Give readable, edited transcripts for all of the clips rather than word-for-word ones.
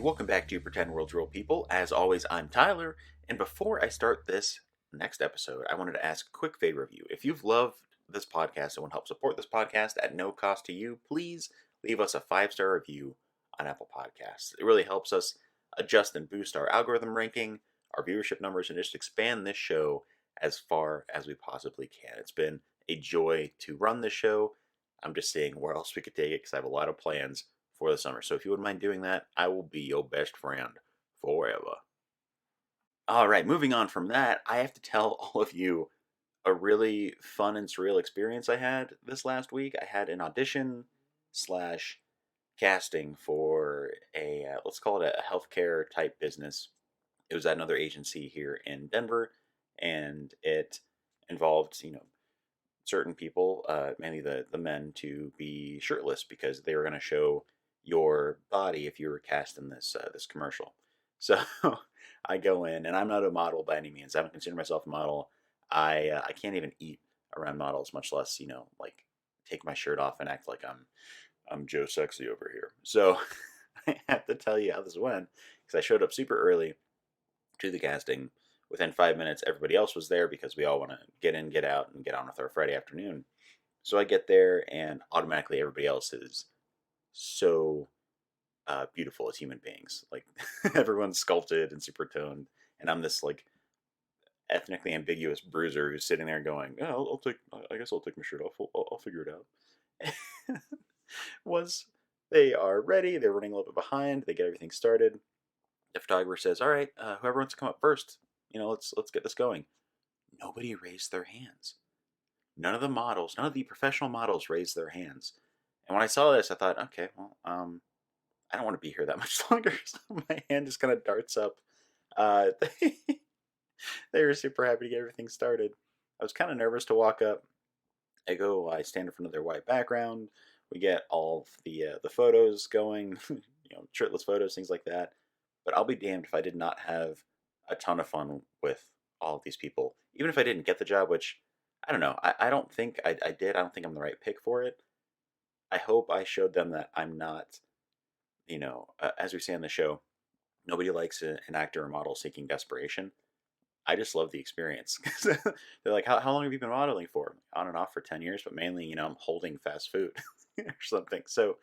welcome back to Pretend World's Real People. As always, I'm Tyler, and before I start this next episode, I wanted to ask a quick favor of you. If you've loved this podcast and want to help support this podcast at no cost to you, please leave us a 5-star review on Apple Podcasts. It really helps us adjust and boost our algorithm ranking, our viewership numbers, and just expand this show as far as we possibly can. It's been a joy to run this show. I'm just seeing where else we could take it because I have a lot of plans for the summer. So if you wouldn't mind doing that, I will be your best friend forever. All right, moving on from that, I have to tell all of you a really fun and surreal experience I had this last week. I had an audition slash casting for let's call it a healthcare type business. It was at another agency here in Denver, and it involved, certain people, mainly the men, to be shirtless because they were going to show your body if you were cast in this commercial. So I go in, and I'm not a model by any means. I haven't considered myself a model. I can't even eat around models, much less like take my shirt off and act like I'm Joe Sexy over here. So I have to tell you how this went because I showed up super early to the casting. Within 5 minutes, everybody else was there because we all want to get in, get out, and get on with our Friday afternoon. So I get there, and automatically everybody else is so beautiful as human beings. Like everyone's sculpted and super toned, and I'm this ethnically ambiguous bruiser who's sitting there going, "Oh, I guess I'll take my shirt off. I'll figure it out." Once they are ready, they're running a little bit behind. They get everything started. The photographer says, "All right, whoever wants to come up first, let's get this going." Nobody raised their hands. None of the professional models raised their hands. And when I saw this, I thought, okay, well, I don't want to be here that much longer. So my hand just kind of darts up. They were super happy to get everything started. I was kind of nervous to walk up. I stand in front of their white background. We get all of the photos going, shirtless photos, things like that. But I'll be damned if I did not have a ton of fun with all of these people. Even if I didn't get the job, which, I don't know, I don't think I did. I don't think I'm the right pick for it. I hope I showed them that I'm not, as we say on the show, nobody likes an actor or model seeking desperation. I just love the experience. They're like, how long have you been modeling for? On and off for 10 years, but mainly, I'm holding fast food or something. So,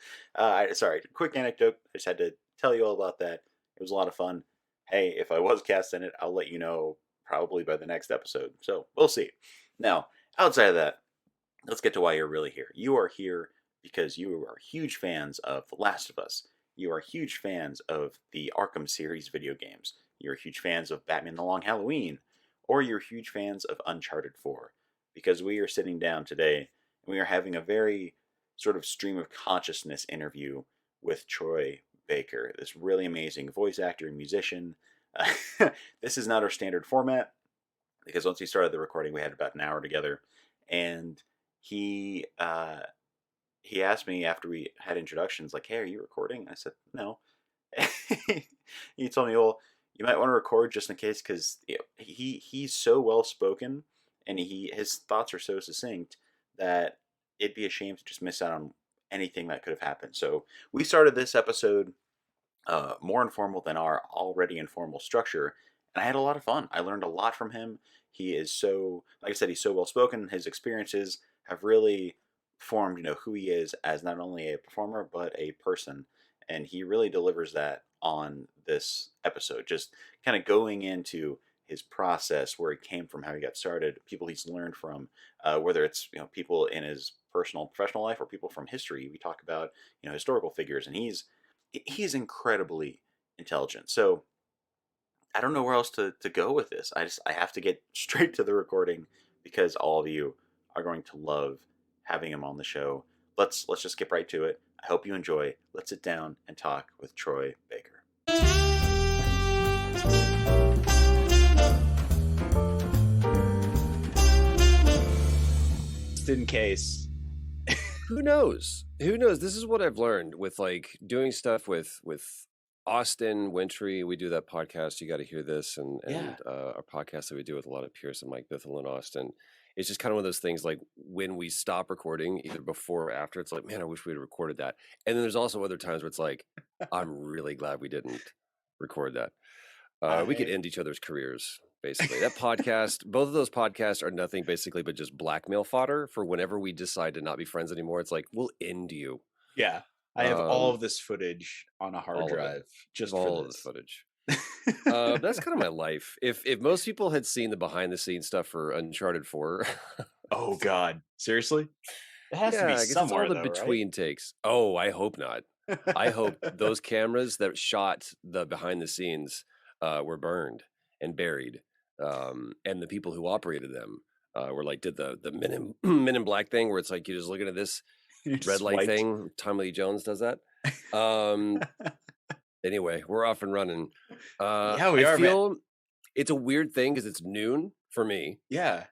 sorry, quick anecdote. I just had to tell you all about that. It was a lot of fun. Hey, if I was cast in it, I'll let you know probably by the next episode. So we'll see. Now, outside of that, let's get to why you're really here. You are here because you are huge fans of The Last of Us. You are huge fans of the Arkham series video games. You're huge fans of Batman: The Long Halloween. Or you're huge fans of Uncharted 4. Because we are sitting down today and we are having a very sort of stream of consciousness interview with Troy Baker, this really amazing voice actor and musician. This is not our standard format because once we started the recording, we had about an hour together, and he asked me after we had introductions, like, "Hey, are you recording?" I said, "No." He told me, "Well, you might want to record just in case," because he's so well spoken and his thoughts are so succinct that it'd be a shame to just miss out on anything that could have happened. So we started this episode more informal than our already informal structure, and I had a lot of fun. I learned a lot from him. He is so, like I said, he's so well spoken. His experiences have really formed, who he is as not only a performer but a person, and he really delivers that on this episode. Just kind of going into his process, where he came from, how he got started, people he's learned from, whether it's people in his personal, professional life or people from history. We talk about historical figures, and he's incredibly intelligent. So I don't know where else to go with this. I have to get straight to the recording because all of you are going to love having him on the show. Let's just get right to it. I hope you enjoy. Let's sit down and talk with Troy Baker. Just in case. Who knows? This is what I've learned with doing stuff with Austin Wintry. We do that podcast. You got to hear this, and our podcast that we do with a lot of Pierce and Mike Bithell and Austin. It's just kind of one of those things, like when we stop recording, either before or after, it's like, man, I wish we had recorded that. And then there's also other times where it's like, I'm really glad we didn't record that. We could I end each other's careers, basically. That podcast, both of those podcasts are nothing basically but just blackmail fodder for whenever we decide to not be friends anymore. It's like, we'll end you. Yeah, I have all Um, of this footage on a hard all of it. drive just for All of the this. footage. That's kind of my life. If most people had seen the behind the scenes stuff for Uncharted 4, Oh God, seriously? It has to be yeah, I guess it's all somewhere the though, right? between takes. Oh, I hope not. I hope those cameras that shot the behind the scenes were burned and buried, and the people who operated them were like did the Men in Men in Black thing where it's like you're just looking at this You red just light wiped. thing. Tommy Lee Jones does that. Um, anyway, we're off and running. Yeah, we I are, man. feel it's a weird thing because it's noon for me, Yeah.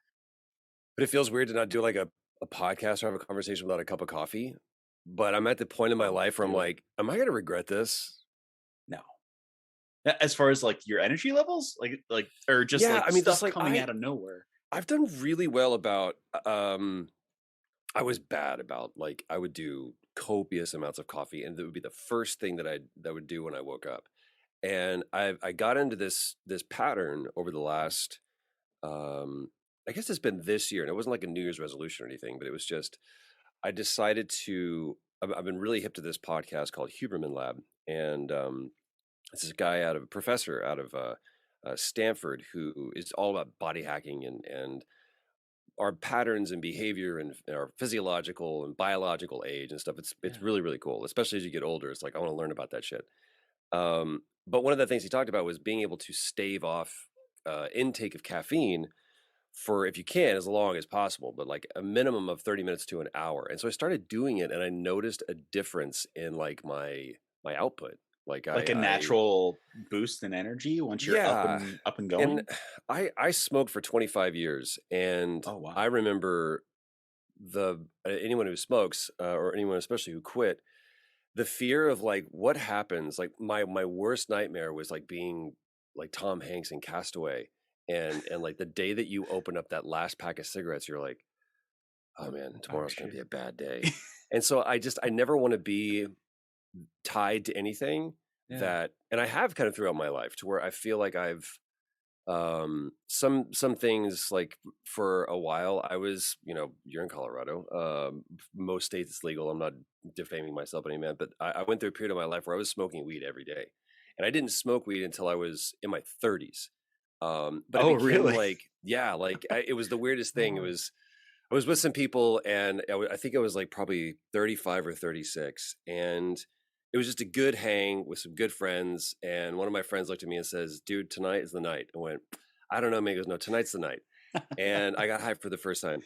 but it feels weird to not do like a podcast or have a conversation without a cup of coffee. But I'm at the point in my Oh, life where I'm dude. like, am I going to regret this? No. As far as like your energy levels, like, or just Yeah, like I mean, just stuff like coming out of nowhere. I've done really well about I was bad about like I would do copious amounts of coffee and that would be the first thing that would do when I woke up. And I got into this pattern over the last I guess it's been this year and it wasn't like a New Year's resolution or anything, but it was just I decided to I've been really hip to this podcast called Huberman Lab and it's this guy out of a professor out of Stanford who is all about body hacking and our patterns and behavior and our physiological and biological age and stuff. It's Yeah. really really cool, especially as you get older. It's like I want to learn about that shit. But one of the things he talked about was being able to stave off intake of caffeine for if you can as long as possible, but like a minimum of 30 minutes to an hour. And so I started doing it, and I noticed a difference in like my output. Like Like a I natural boost in energy once you're yeah, up and and going. I smoked for 25 years, and Oh I wow. remember the anyone who smokes or anyone especially who quit the fear of like what happens like my worst nightmare was like being like Tom Hanks in Castaway and like the day that you open up that last pack of cigarettes you're like oh man Oh tomorrow's going to be shit. a bad day. And so I never want to be tied to anything Yeah. that and I have kind of throughout my life to where I feel like I've some things like for a while I was you're in Colorado, most states it's legal. I'm not defaming myself any man, but I went through a period of my life where I was smoking weed every day and I didn't smoke weed until I was in my 30s. But it Oh became really? like yeah like it was the weirdest thing. It Oh. was I was with some people and I think I was like probably 35 or 36 and it was just a good hang with some good friends. And one of my friends looked at me and says, dude, tonight is the night. I went, I don't know. Man, he goes, no, tonight's the night. And I got hyped for the first time.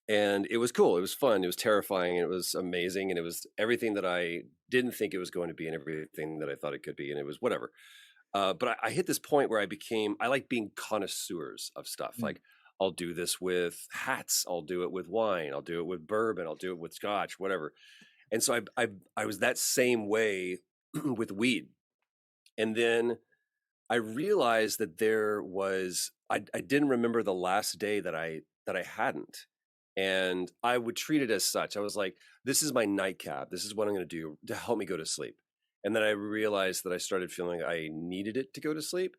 And it was cool. It was fun. It was terrifying. It was amazing. And it was everything that I didn't think it was going to be and everything that I thought it could be. And it was whatever. But I hit this point where I like being connoisseurs of stuff. Mm. Like I'll do this with hats. I'll do it with wine. I'll do it with bourbon. I'll do it with scotch, whatever. And so I was that same way with weed. And then I realized that there was I didn't remember the last day that I hadn't. And I would treat it as such. I was like, this is my nightcap. This is what I'm going to do to help me go to sleep. And then I realized that I started feeling I needed it to go to sleep.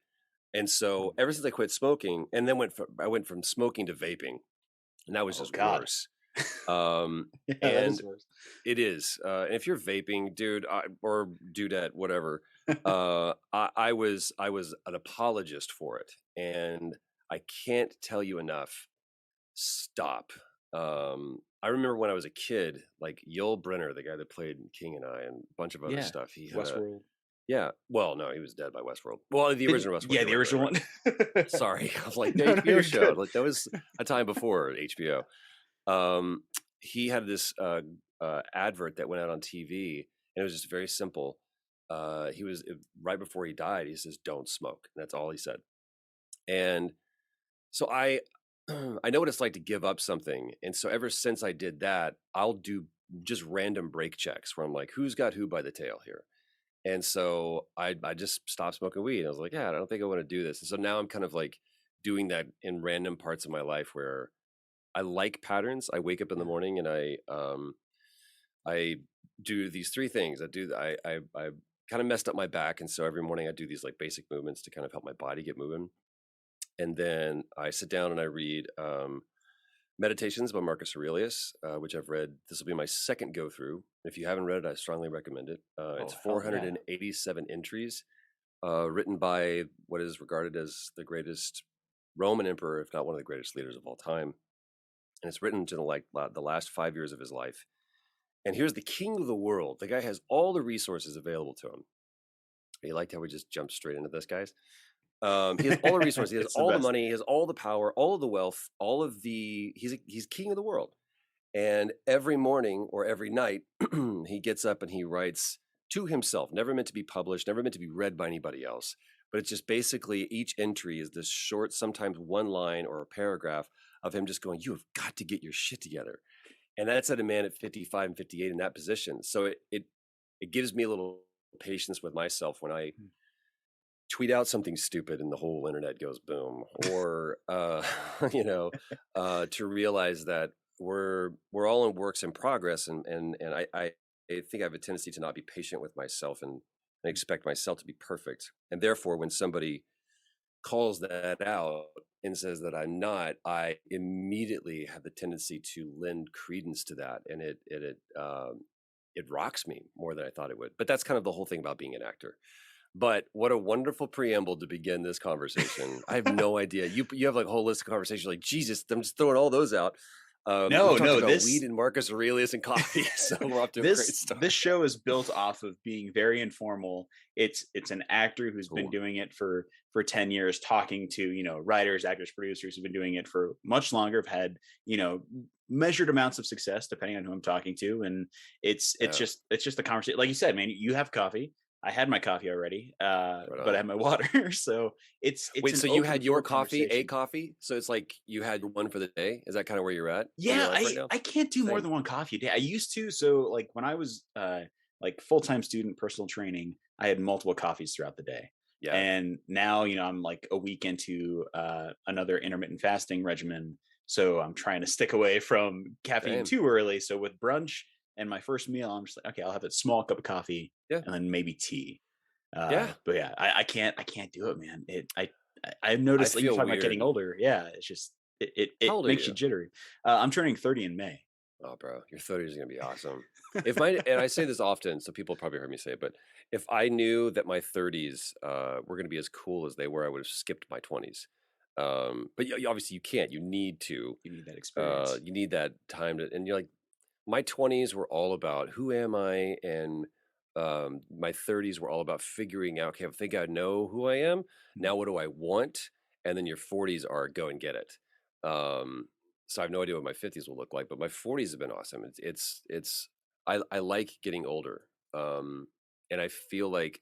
And so ever since I quit smoking and then I went from smoking to vaping and that was Oh just god. worse. Um, Yeah, that is and worse. it is. And if you're vaping, dude, or dudette, whatever, I was an apologist for it, and I can't tell you enough. Stop. I remember when I was a kid, like Yul Brynner, the guy that played King and I, and a bunch of other Yeah. stuff. He had a Westworld. yeah. Well, no, he was dead by Westworld. Well, the original Westworld. Yeah, You're the right, right, original right. one. Sorry, I was like the No, no, HBO you're show. good. Like that was a time before HBO. He had this advert that went out on TV, and it was just very simple. He was right before he died. He says, "Don't smoke." And that's all he said. And so I know what it's like to give up something, and so ever since I did that, I'll do just random break checks where I'm like, "Who's got who by the tail here?" And so I just stopped smoking weed. I was like, "Yeah, I don't think I want to do this." And so now I'm kind of like doing that in random parts of my life where I like patterns. I wake up in the Yeah. morning and I do these three things. I kind of messed up my back, and so every morning I do these like basic movements to kind of help my body get moving. And then I sit down and I read Meditations by Marcus Aurelius, which I've read. This will be my second go through. If you haven't read it, I strongly recommend it. It's Oh, hell yeah. 487 entries, written by what is regarded as the greatest Roman emperor, if not one of the greatest leaders of all time. And it's written to the last 5 years of his life. And here's the king of the world. The guy has all the resources available to him. You liked how we just jumped straight into this, guys? He has all the resources. He has It's the all the best. money. He has all the power, all of the wealth, all of the. He's king of the world. And every morning or every night, he gets up and he writes to himself. Never meant to be published. Never meant to be read by anybody else. But it's just basically each entry is this short, sometimes one line or a paragraph of him just going, "You have got to get your shit together." And that's at a man at 55 and 58 in that position. So it gives me a little patience with myself when I tweet out something stupid and the whole internet goes boom, or you know, to realize that we're all in works in progress, and I think I have a tendency to not be patient with myself and expect myself to be perfect, and therefore when somebody calls that out and says that I'm not, I immediately have the tendency to lend credence to that, and it rocks me more than I thought it would. But that's kind of the whole thing about being an actor. But what a wonderful preamble to begin this conversation. I have no idea. You have like a whole list of conversations. Like, Jesus, I'm just throwing all those out. No, We've talked no, about weed and Marcus Aurelius and coffee, so we're off to a great start. this show is built off of being very informal. It's an actor who's been Cool. doing it for 10 years, talking to, you know, writers, actors, producers who've been doing it for much longer, have had, you know, measured amounts of success depending on who I'm talking to. And it's Yeah, just a conversation. Like you said, man, you have coffee. I had my coffee already, right but on. I have my water. So it's Wait, an so you open had your floor coffee, a conversation. coffee? So it's like you had one for the day? Is that kind of where you're at in your Yeah, life right now? I can't do more Same. than one coffee a day. I used to. So like when I was like full-time student personal training, I had multiple coffees throughout the day. Yeah, And now, you know, I'm like a week into another intermittent fasting regimen. So I'm trying to stick away from caffeine same. too early. So with brunch and my first meal, I'm just like, okay, I'll have a small cup of coffee Yeah, and then maybe tea. yeah. But yeah, I can't do it, man. I've I noticed, like you're feel talking about weird. getting older. Yeah, it's just it How old are makes you you? jittery. I'm turning 30 in May. Oh, bro, your 30s is gonna be awesome. If my and I say this often, so people probably heard me say it, but if I knew that my 30s were gonna be as cool as they were, I would have skipped my 20s. But obviously you can't. You need to. You need that experience. You need that time to, and you're like, my 20s were all about who am I, and my 30s were all about figuring out. Okay, I think I know who I am. Mm. Now, what do I want? And then your 40s are go and get it. Um, so I have no idea what my 50s will look like, but my 40s have been awesome. It's I like getting older, and I feel like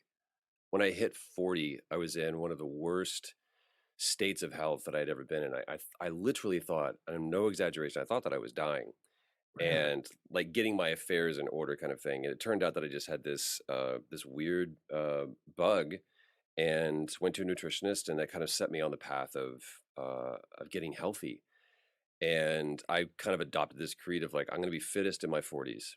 when I hit 40, I was in one of the worst states of health that I'd ever been in. I literally thought, and no exaggeration, I thought that I was dying Really? and like getting my affairs in order kind of thing. And it turned out that I just had this weird bug, and went to a nutritionist, and that kind of set me on the path of getting healthy. And I kind of adopted this creed of like, I'm going to be fittest in my 40s.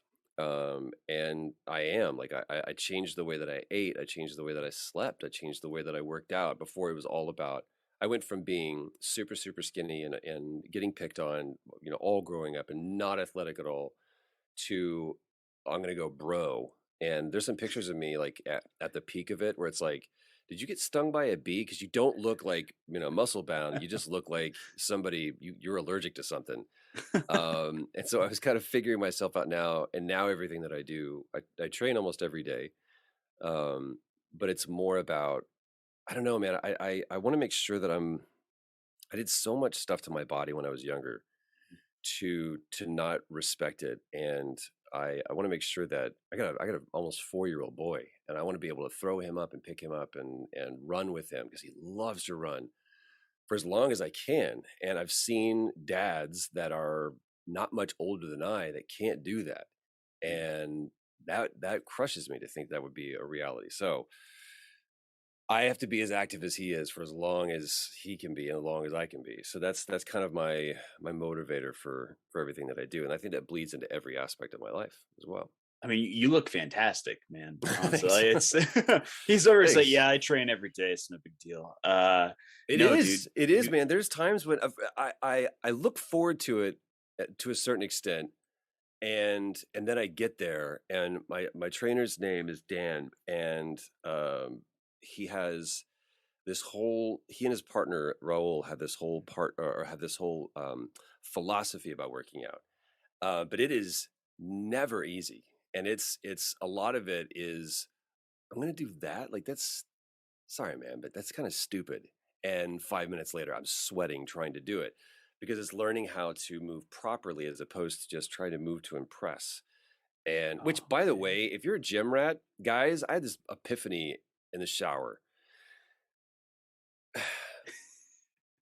And I am like, I changed the way that I ate. I changed the way that I slept. I changed the way that I worked out. Before, it was all about, I went from being super, super skinny and getting picked on, you know, all growing up and not athletic at all, to I'm gonna go bro. And there's some pictures of me like at the peak of it where it's like, did you get stung by a bee? Because you don't look like, you know, muscle bound. You just look like somebody you're allergic to something. And so I was kind of figuring myself out now, and now everything that I do, I train almost every day. Um, but it's more about, I don't know, man. I want to make sure that I did so much stuff to my body when I was younger to not respect it, and I want to make sure that I got an almost 4-year-old boy, and I want to be able to throw him up and pick him up and run with him because he loves to run for as long as I can. And I've seen dads that are not much older than I that can't do that, and that crushes me to think that would be a reality. So I have to be as active as he is for as long as he can be and as long as I can be. So that's kind of my motivator for everything that I do, and I think that bleeds into every aspect of my life as well. I mean, you look fantastic, man. Honestly, Thanks. like, it's he's sort of say, Thanks. "Yeah, I train every day. It's no big deal." It No, dude. is. It is, man. There's times when I look forward to it to a certain extent, and then I get there, and my trainer's name is Dan, and he has this whole he and his partner Raul have this whole or have this whole philosophy about working out. But it is never easy, and it's a lot of it is I'm gonna do that. Like that's sorry, man, but that's kind of stupid. And 5 minutes later, I'm sweating trying to do it because it's learning how to move properly as opposed to just trying to move to impress. And which, Oh by the man. way, if you're a gym rat, guys, I had this epiphany in the shower.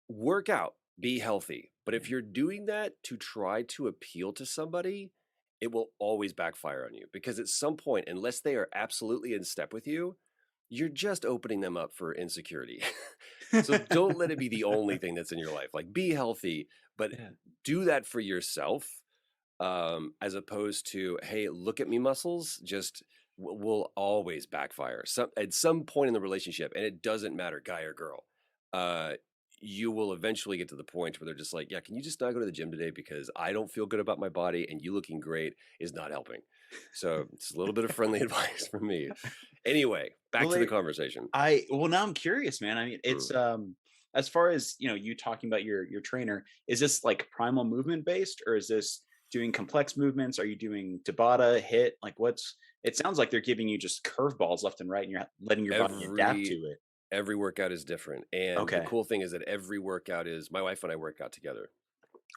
Work out, be healthy. But if you're doing that to try to appeal to somebody, it will always backfire on you because at some point, unless they are absolutely in step with you, you're just opening them up for insecurity. So don't let it be the only thing that's in your life. Like be healthy, but Yeah. do that for yourself, as opposed to, hey, look at me muscles, just will always backfire. At some point in the relationship, and it doesn't matter, guy or girl, uh, you will eventually get to the point where they're just like, yeah, can you just not go to the gym today because I don't feel good about my body and you looking great is not helping. So it's a little bit of friendly advice from me. Anyway, back Well, to the conversation. now I'm curious, man. I mean, it's Mm. as far as you talking about your trainer, is this like primal movement based, or is this doing complex movements? Are you doing Tabata, hit? Like what's it sounds like they're giving you just curveballs left and right and you're letting your body adapt to Every it. every workout is different. And the Okay. cool thing is that every workout is my wife and I work out together.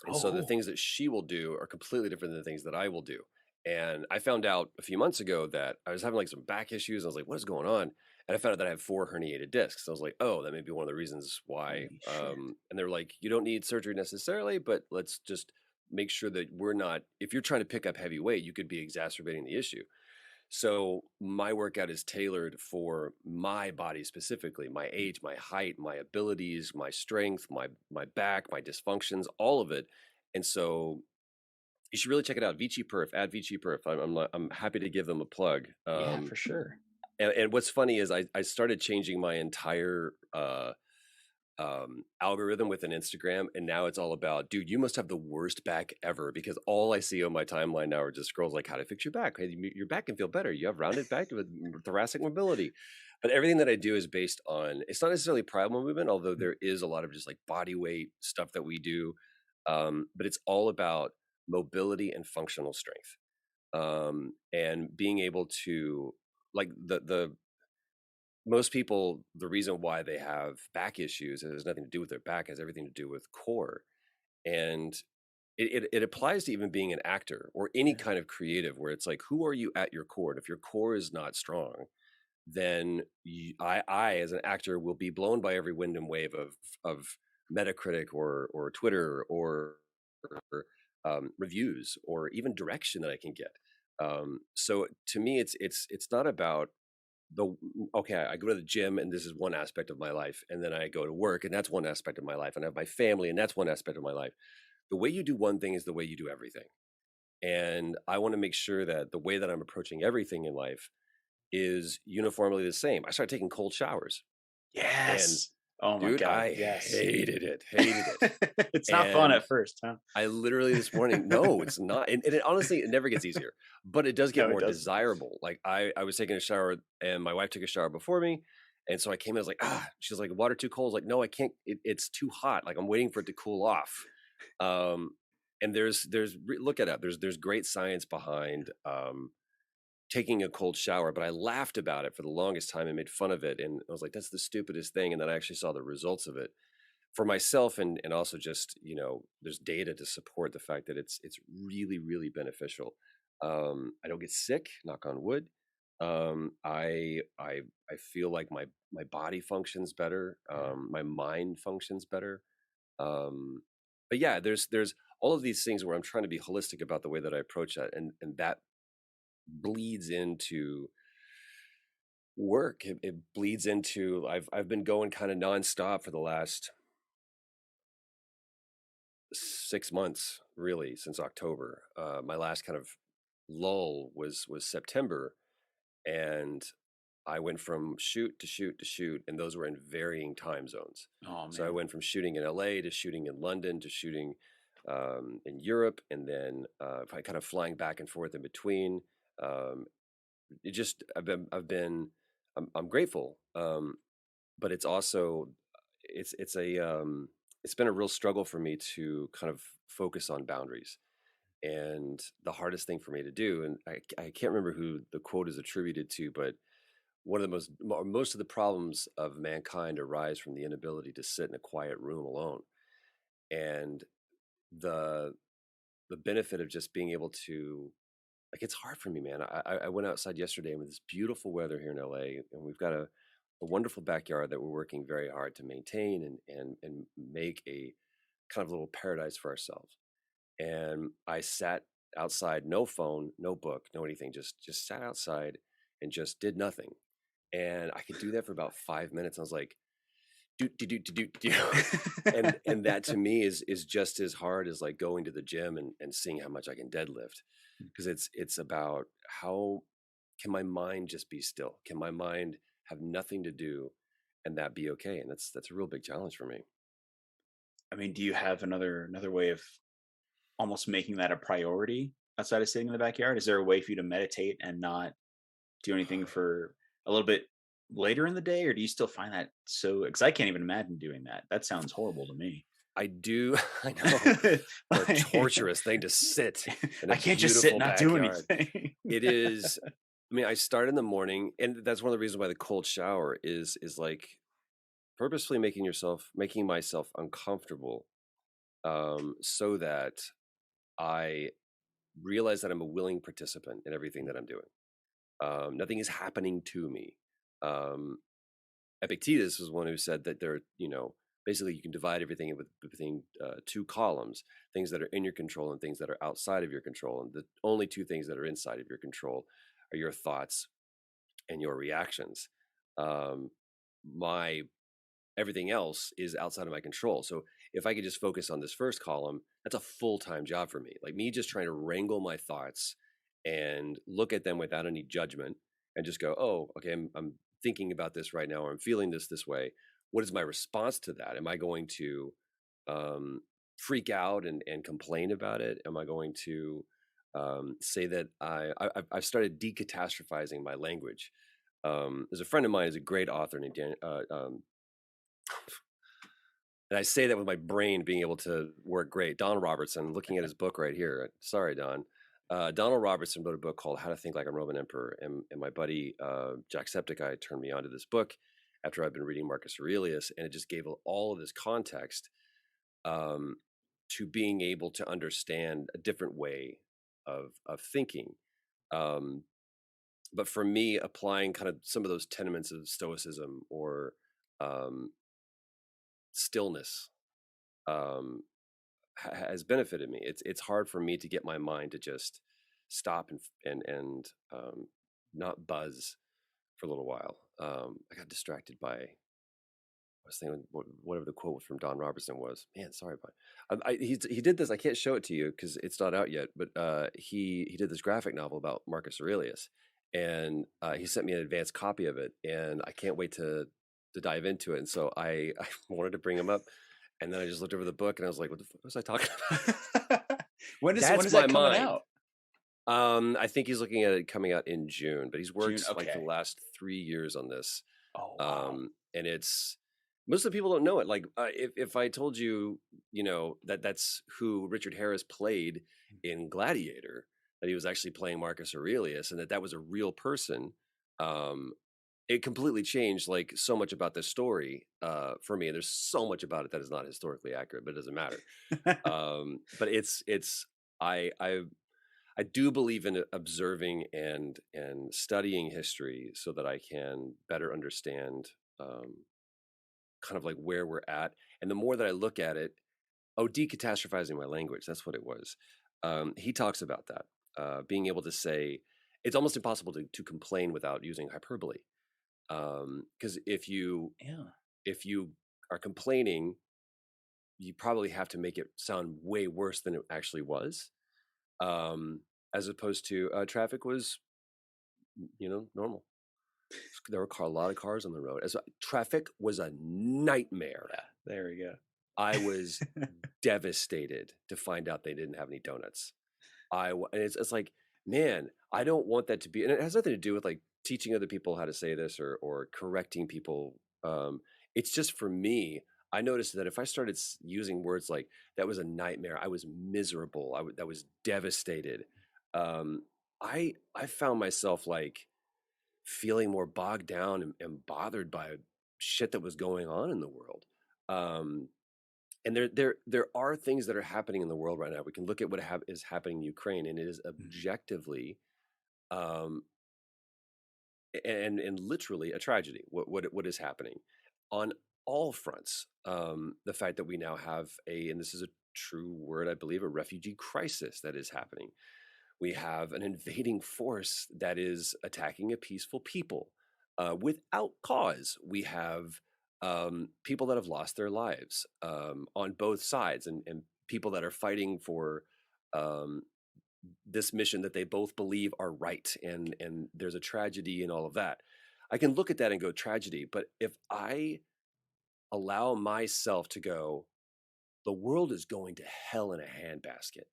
And Oh, so the cool. things that she will do are completely different than the things that I will do. And I found out a few months ago that I was having like some back issues. I was like, what is going on? And I found out that I have 4 herniated discs. I was like, oh, that may be one of the reasons why. Holy shit. And they're like, you don't need surgery necessarily, but let's just make sure that we're not, if you're trying to pick up heavy weight, you could be exacerbating the issue. So my workout is tailored for my body specifically, my age, my height, my abilities, my strength, my back, my dysfunctions, all of it. And so you should really check it out. Vici Perf, at Vici Perf. I'm happy to give them a plug. Yeah, for sure. And what's funny is I started changing my entire algorithm with an Instagram, and now it's all about, dude, you must have the worst back ever because all I see on my timeline now are just scrolls like how to fix your back. Hey, your back can feel better. You have rounded back with thoracic mobility. But everything that I do is based on, it's not necessarily primal movement, although there is a lot of just like body weight stuff that we do. But it's all about mobility and functional strength. And being able to, like the most people, the reason why they have back issues has nothing to do with their back, it has everything to do with core. And it applies to even being an actor or any Yeah. kind of creative where it's like, who are you at your core? And if your core is not strong, then I as an actor will be blown by every wind and wave of Metacritic or Twitter or reviews or even direction that I can get. So to me, it's not about the okay, I go to the gym and this is one aspect of my life, and then I go to work and that's one aspect of my life, and I have my family and that's one aspect of my life. The way you do one thing is the way you do everything. And I want to make sure that the way that I'm approaching everything in life is uniformly the same. I started taking cold showers, and Yes. Oh my dude, God. I Yes. hated it. It's not fun And at first, huh? I literally this morning, no, it's not. And it honestly, it never gets easier, but it does get No, it more doesn't. desirable. Like I was taking a shower and my wife took a shower before me. And so I came in, I was like, she's like, water too cold. I was like, no, I can't. It's too hot. Like I'm waiting for it to cool off. Um, and look it up. There's great science behind, taking a cold shower, but I laughed about it for the longest time and made fun of it. And I was like, that's the stupidest thing. And then I actually saw the results of it for myself, and also just there's data to support the fact that it's really beneficial. I don't get sick, knock on wood. I feel like my body functions better, Yeah. my mind functions better. But yeah, there's all of these things where I'm trying to be holistic about the way that I approach that, and that bleeds into work. It bleeds into I've been going kind of nonstop for the last 6 months, really, since October. My last kind of lull was September, and I went from shoot to shoot to shoot, and those were in varying time zones. Oh So I man. went from shooting in LA to shooting in London to shooting in Europe, and then I kind of flying back and forth in between. Um, it just I'm grateful, but it's also it's been a real struggle for me to kind of focus on boundaries. And the hardest thing for me to do, and I can't remember who the quote is attributed to, but one of the most of the problems of mankind arise from the inability to sit in a quiet room alone. And the benefit of just being able to, like, it's hard for me, man. I went outside yesterday with this beautiful weather here in LA, and we've got a wonderful backyard that we're working very hard to maintain and make a kind of little paradise for ourselves. And I sat outside, no phone, no book, no anything, just sat outside and just did nothing. And I could do that for about 5 minutes. I was like, do, and that to me is just as hard as like going to the gym and seeing how much I can deadlift, because it's about how can my mind just be still? Can my mind have nothing to do and that be okay? And that's a real big challenge for me. I mean, do you have another way of almost making that a priority outside of sitting in the backyard? Is there a way for you to meditate and not do anything for a little bit later in the day, or do you still find that so? Because I can't even imagine doing that. That sounds horrible to me. I do. I know. What a torturous thing to sit in a I can't just sit beautiful and not do backyard. anything. It is. I mean, I start in the morning, and that's one of the reasons why the cold shower is like purposefully making myself uncomfortable, so that I realize that I'm a willing participant in everything that I'm doing. Nothing is happening to me. Um, Epictetus was one who said that basically you can divide everything between two columns: things that are in your control and things that are outside of your control. And the only two things that are inside of your control are your thoughts and your reactions. Um, my Everything else is outside of my control. So if I could just focus on this first column, that's a full-time job for me. Like me just trying to wrangle my thoughts and look at them without any judgment and just go, oh, okay, I'm thinking about this right now, or I'm feeling this way. What is my response to that? Am I going to freak out and complain about it? Am I going to say that I've started decatastrophizing my language? There's a friend of mine who's a great author named and I say that with my brain being able to work great. Don Robertson, looking at his book right here. Sorry, Don. Donald Robertson wrote a book called How to Think Like a Roman Emperor. And my buddy, Jacksepticeye, turned me onto this book after I've been reading Marcus Aurelius. And it just gave all of this context to being able to understand a different way of thinking. But for me, applying kind of some of those tenements of Stoicism or stillness has benefited me. It's hard for me to get my mind to just stop and not buzz for a little while. I got distracted by. I was thinking whatever the quote from Don Robertson was. Man, sorry about. He did this. I can't show it to you because it's not out yet. But he did this graphic novel about Marcus Aurelius, and he sent me an advanced copy of it, and I can't wait to dive into it. And so I wanted to bring him up, and then I just looked over the book and I was like, what was I talking about? when is that coming out? I think he's looking at it coming out in June, but he's worked June, okay. like the last 3 years on this. Oh, wow. And it's, most of the people don't know it. Like if I told you, that's who Richard Harris played in Gladiator, that he was actually playing Marcus Aurelius, and that was a real person, it completely changed like so much about this story for me. And there's so much about it that is not historically accurate, but it doesn't matter. But I do believe in observing and studying history so that I can better understand kind of like where we're at. And the more that I look at it, decatastrophizing my language, that's what it was. He talks about that, being able to say, it's almost impossible to complain without using hyperbole. Because if you are complaining, you probably have to make it sound way worse than it actually was. as opposed to traffic was, normal. There were a lot of cars on the road. As traffic was a nightmare. Yeah, there we go. I was devastated to find out they didn't have any donuts. And it's like, man, I don't want that to be, and it has nothing to do with like teaching other people how to say this or correcting people. It's just for me, I noticed that if I started using words like that was a nightmare, I was miserable, that was devastated. Um, I found myself like feeling more bogged down and bothered by shit that was going on in the world. Um, and there are things that are happening in the world right now. We can look at what is happening in Ukraine, and it is objectively um, and literally a tragedy. What is happening on all fronts? The fact that we now have and this is a true word, I believe, a refugee crisis that is happening. We have an invading force that is attacking a peaceful people without cause. We have people that have lost their lives on both sides, and people that are fighting for um, this mission that they both believe are right. And there's a tragedy and all of that. I can look at that and go tragedy, but if I allow myself to go, the world is going to hell in a handbasket,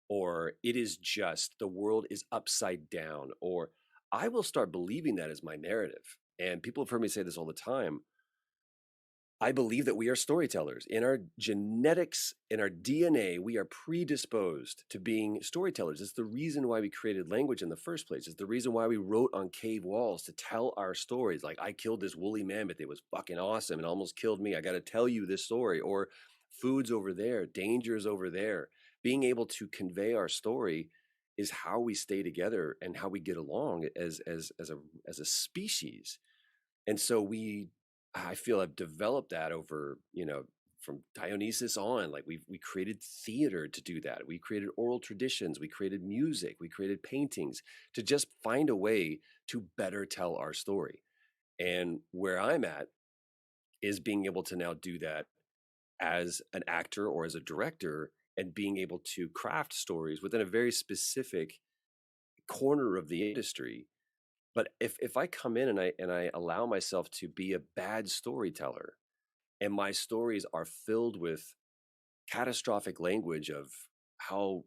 or it is just the world is upside down, or I will start believing that as my narrative. And people have heard me say this all the time. I believe that we are storytellers. In our genetics, in our DNA, we are predisposed to being storytellers. It's the reason why we created language in the first place. It's the reason why we wrote on cave walls to tell our stories. Like, I killed this woolly mammoth. It was fucking awesome and almost killed me. I got to tell you this story. Or food's over there, danger's over there. Being able to convey our story is how we stay together and how we get along as a species. And so I feel I've developed that over, from Dionysus on. Like we created theater to do that. We created oral traditions. We created music. We created paintings to just find a way to better tell our story. And where I'm at is being able to now do that as an actor or as a director, and being able to craft stories within a very specific corner of the industry. But if I come in and I allow myself to be a bad storyteller, and my stories are filled with catastrophic language of how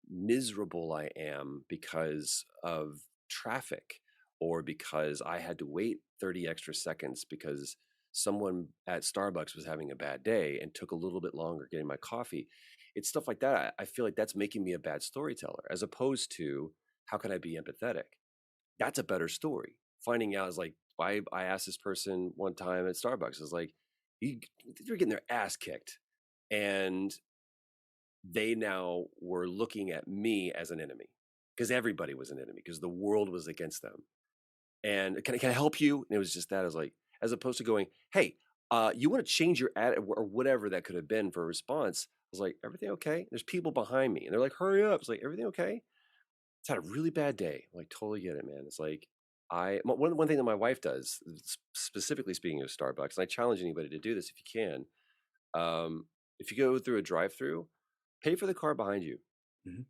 miserable I am because of traffic, or because I had to wait 30 extra seconds because someone at Starbucks was having a bad day and took a little bit longer getting my coffee. It's stuff like that. I feel like that's making me a bad storyteller, as opposed to how can I be empathetic? That's a better story. Finding out is like, I asked this person one time at Starbucks, is like, they're getting their ass kicked. And they now were looking at me as an enemy, because everybody was an enemy, because the world was against them. And can I help you? And it was just that. I was like, as opposed to going, hey, you want to change your ad or whatever that could have been for a response. I was like, everything okay? There's people behind me. And they're like, hurry up. It's like, everything okay? It's had a really bad day. I'm like, totally get it, man. It's like, one thing that my wife does, specifically speaking of Starbucks, and I challenge anybody to do this if you can. If you go through a drive-through, pay for the car behind you, and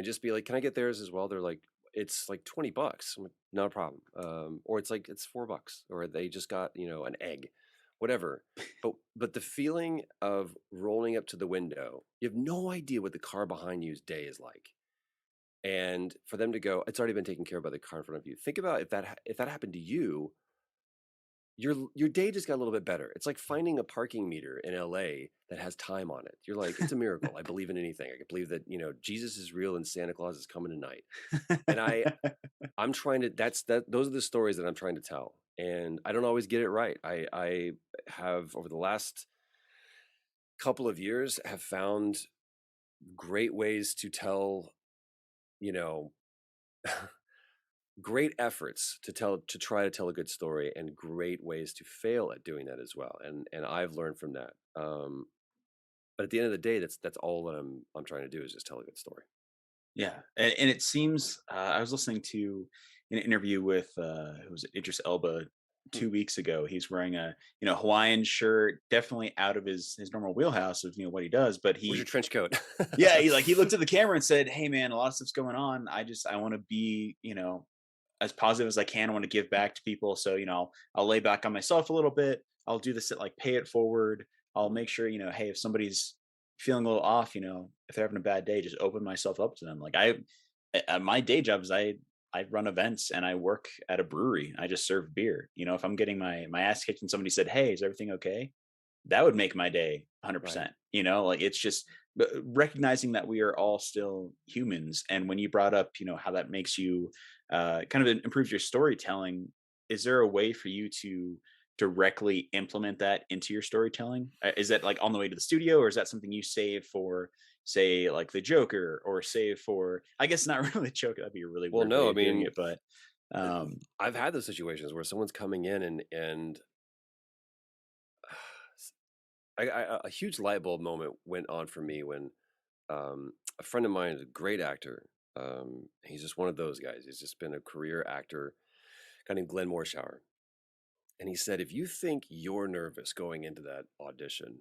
just be like, can I get theirs as well? They're like, it's like $20. I'm like, not a problem. Or it's like, it's $4, or they just got, an egg, whatever. But the feeling of rolling up to the window, you have no idea what the car behind you's day is like. And for them to go, it's already been taken care of by the car in front of you. Think about if that happened to you, your day just got a little bit better. It's like finding a parking meter in LA that has time on it. You're like, it's a miracle. I believe in anything. I can believe that, Jesus is real and Santa Claus is coming tonight. And I'm trying to, those are the stories that I'm trying to tell. And I don't always get it right. I have, over the last couple of years, have found great ways to tell, great efforts to try to tell a good story, and great ways to fail at doing that as well. And I've learned from that. But at the end of the day, that's all that I'm trying to do, is just tell a good story. Yeah, and it seems I was listening to an interview with who was it, Idris Elba 2 weeks ago. He's wearing a Hawaiian shirt, definitely out of his normal wheelhouse of what he does. But Where's your he, trench coat? yeah, he looked at the camera and said, "Hey man, a lot of stuff's going on. I want to be as positive as I can. I want to give back to people. So I'll lay back on myself a little bit. I'll do this at like pay it forward. I'll make sure hey, if somebody's feeling a little off, if they're having a bad day, just open myself up to them. Like at my day job is I run events and I work at a brewery. I just serve beer. If I'm getting my ass kicked and somebody said, "Hey, is everything okay?" That would make my day Right. 100%. Like it's just recognizing that we are all still humans. And when you brought up, how that makes you kind of improves your storytelling, is there a way for you to directly implement that into your storytelling? Is that like on the way to the studio, or is that something you save for, say, like the Joker, or save for, I guess not really the Joker, that'd be a really Well, weird way no, I of doing mean, it, but I've had those situations where someone's coming in and a huge light bulb moment went on for me when a friend of mine is a great actor. He's just one of those guys. He's just been a career actor, guy named Glenn Morshower. And he said, if you think you're nervous going into that audition,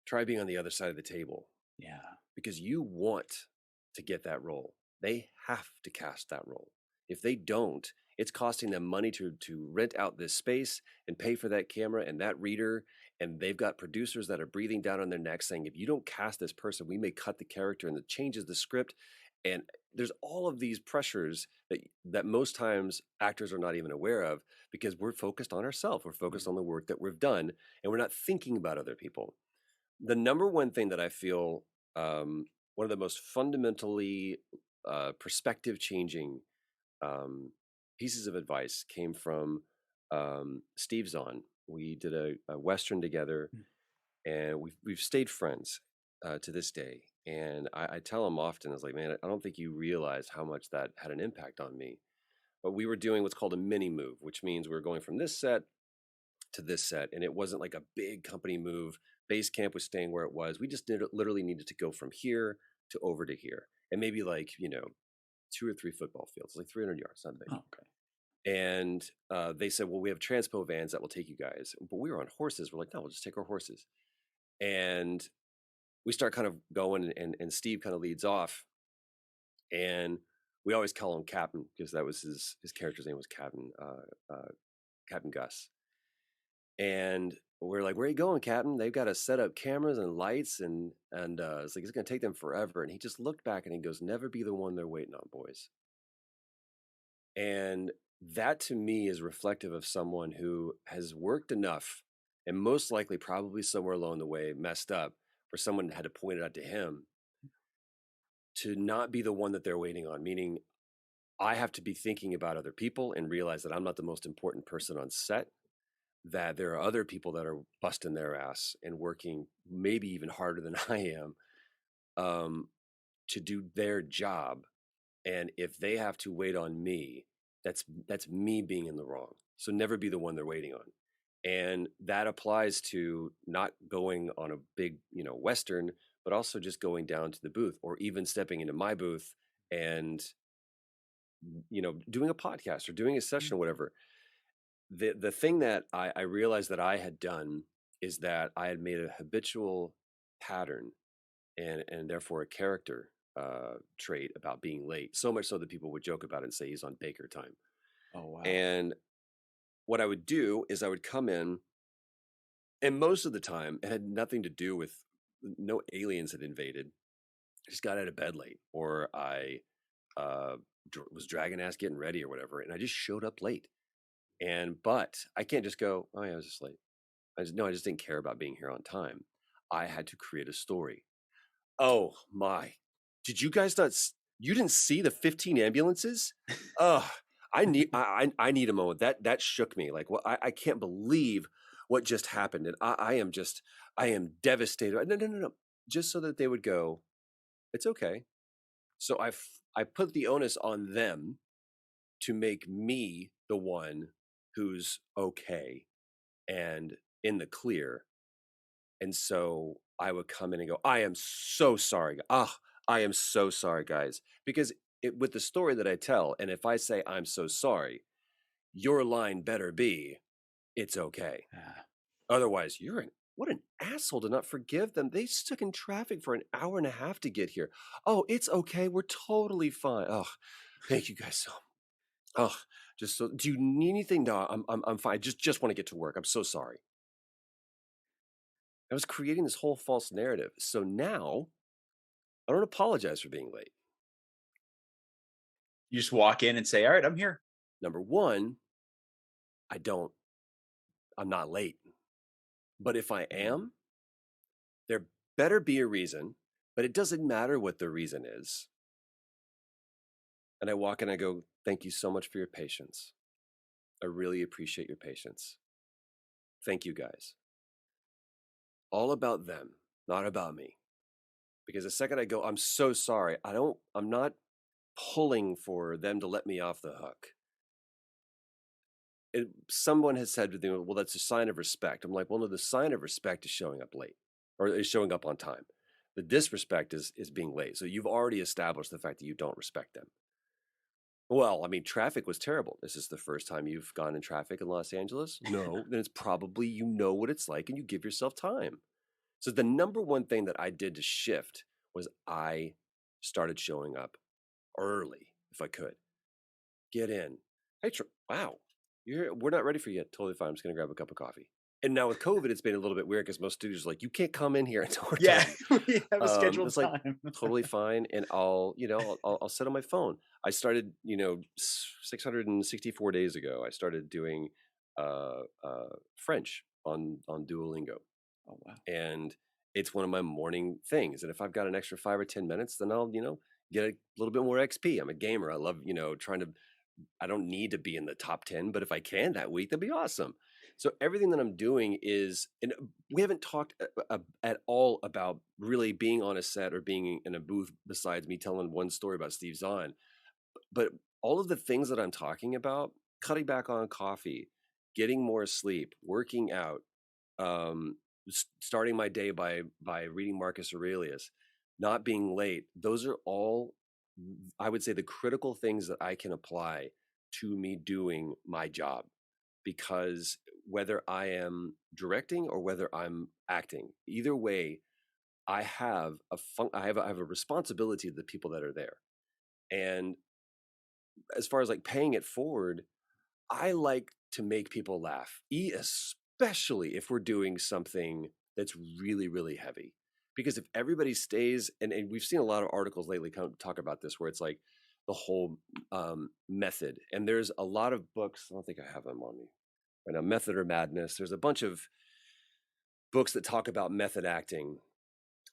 try being on the other side of the table yeah. because you want to get that role. They have to cast that role. If they don't, it's costing them money to rent out this space and pay for that camera and that reader. And they've got producers that are breathing down on their necks saying, if you don't cast this person, we may cut the character, and it changes the script. And there's all of these pressures that most times actors are not even aware of because we're focused on ourselves. We're focused on the work that we've done, and we're not thinking about other people. The number one thing that I feel, one of the most fundamentally perspective changing pieces of advice came from Steve Zahn. We did a Western together, and we've stayed friends to this day. And I tell him often, I was like, man, I don't think you realize how much that had an impact on me. But we were doing what's called a mini move, which means we were going from this set to this set. And it wasn't like a big company move. Base camp was staying where it was. We just literally needed to go from here to over to here. And maybe like, 2 or 3 football fields, like 300 yards, not big. Oh, okay. And they said, well, we have transpo vans that will take you guys. But we were on horses. We're like, no, we'll just take our horses. And we start kind of going, and Steve kind of leads off. And we always call him Captain because that was his character's name was Captain Gus. And we're like, where are you going, Captain? They've got to set up cameras and lights, and it's like, it's going to take them forever. And he just looked back and he goes, never be the one they're waiting on, boys. And that to me is reflective of someone who has worked enough and most likely probably somewhere along the way messed up, or someone had to point it out to him, to not be the one that they're waiting on. Meaning I have to be thinking about other people and realize that I'm not the most important person on set, that there are other people that are busting their ass and working maybe even harder than I am to do their job. And if they have to wait on me, that's me being in the wrong. So never be the one they're waiting on. And that applies to not going on a big, Western, but also just going down to the booth, or even stepping into my booth and, doing a podcast or doing a session or whatever. The thing that I realized that I had done is that I had made a habitual pattern and therefore a character trait about being late, so much so that people would joke about it and say he's on Baker time. Oh wow. And what I would do is I would come in, and most of the time it had nothing to do with, no aliens had invaded. I just got out of bed late, or I was dragging ass getting ready or whatever, and I just showed up late. But I can't just go, oh yeah, I was just late. I just didn't care about being here on time. I had to create a story. Oh my, did you guys not, you didn't see the 15 ambulances? Oh, I need a moment. That shook me. Like, well, I can't believe what just happened. And I am devastated. No. Just so that they would go, it's okay. So I put the onus on them to make me the one who's okay and in the clear. And so I would come in and go, I am so sorry. I am so sorry, guys. Because with the story that I tell, and if I say I'm so sorry, your line better be, it's okay. Otherwise, what an asshole to not forgive them. They stuck in traffic for an hour and a half to get here. Oh, it's okay. We're totally fine. Oh, thank you guys so. Oh, just so. Do you need anything? No, I'm fine. Just want to get to work. I'm so sorry. I was creating this whole false narrative. So now, I don't apologize for being late. You just walk in and say, "All right, I'm here." Number one, I'm not late. But if I am, there better be a reason, but it doesn't matter what the reason is. And I walk in and I go, thank you so much for your patience. I really appreciate your patience. Thank you guys. All about them, not about me. Because the second I go, I'm so sorry. I'm not pulling for them to let me off the hook. Someone has said to me, well, that's a sign of respect. I'm like, well, no, the sign of respect is showing up late or is showing up on time. The disrespect is being late. So you've already established the fact that you don't respect them. Well, I mean, traffic was terrible. This is the first time you've gone in traffic in Los Angeles? No, then it's probably you know what it's like and you give yourself time. So the number one thing that I did to shift was I started showing up early if I could. Get in. Hey, wow, we're not ready for you yet. Totally fine. I'm just going to grab a cup of coffee. And now with COVID, it's been a little bit weird because most studios are like, you can't come in here until we're done. We have a scheduled it's time. Like totally fine. And I'll sit on my phone. I started, 664 days ago, I started doing French on Duolingo. Oh, wow. And it's one of my morning things. And if I've got an extra 5 or 10 minutes, then I'll, get a little bit more XP. I'm a gamer. I love, I don't need to be in the top 10, but if I can that week, that'd be awesome. So everything that I'm doing is, and we haven't talked at all about really being on a set or being in a booth besides me telling one story about Steve Zahn. But all of the things that I'm talking about, cutting back on coffee, getting more sleep, working out, starting my day by reading Marcus Aurelius, not being late, those are all, I would say, the critical things that I can apply to me doing my job. Because whether I am directing or whether I'm acting, either way, I have a responsibility to the people that are there. And as far as like paying it forward, I like to make people laugh, especially if we're doing something that's really, really heavy. Because if everybody stays, and we've seen a lot of articles lately talk about this, where it's like the whole method. And there's a lot of books, I don't think I have them on me right now, Method or Madness. There's a bunch of books that talk about method acting.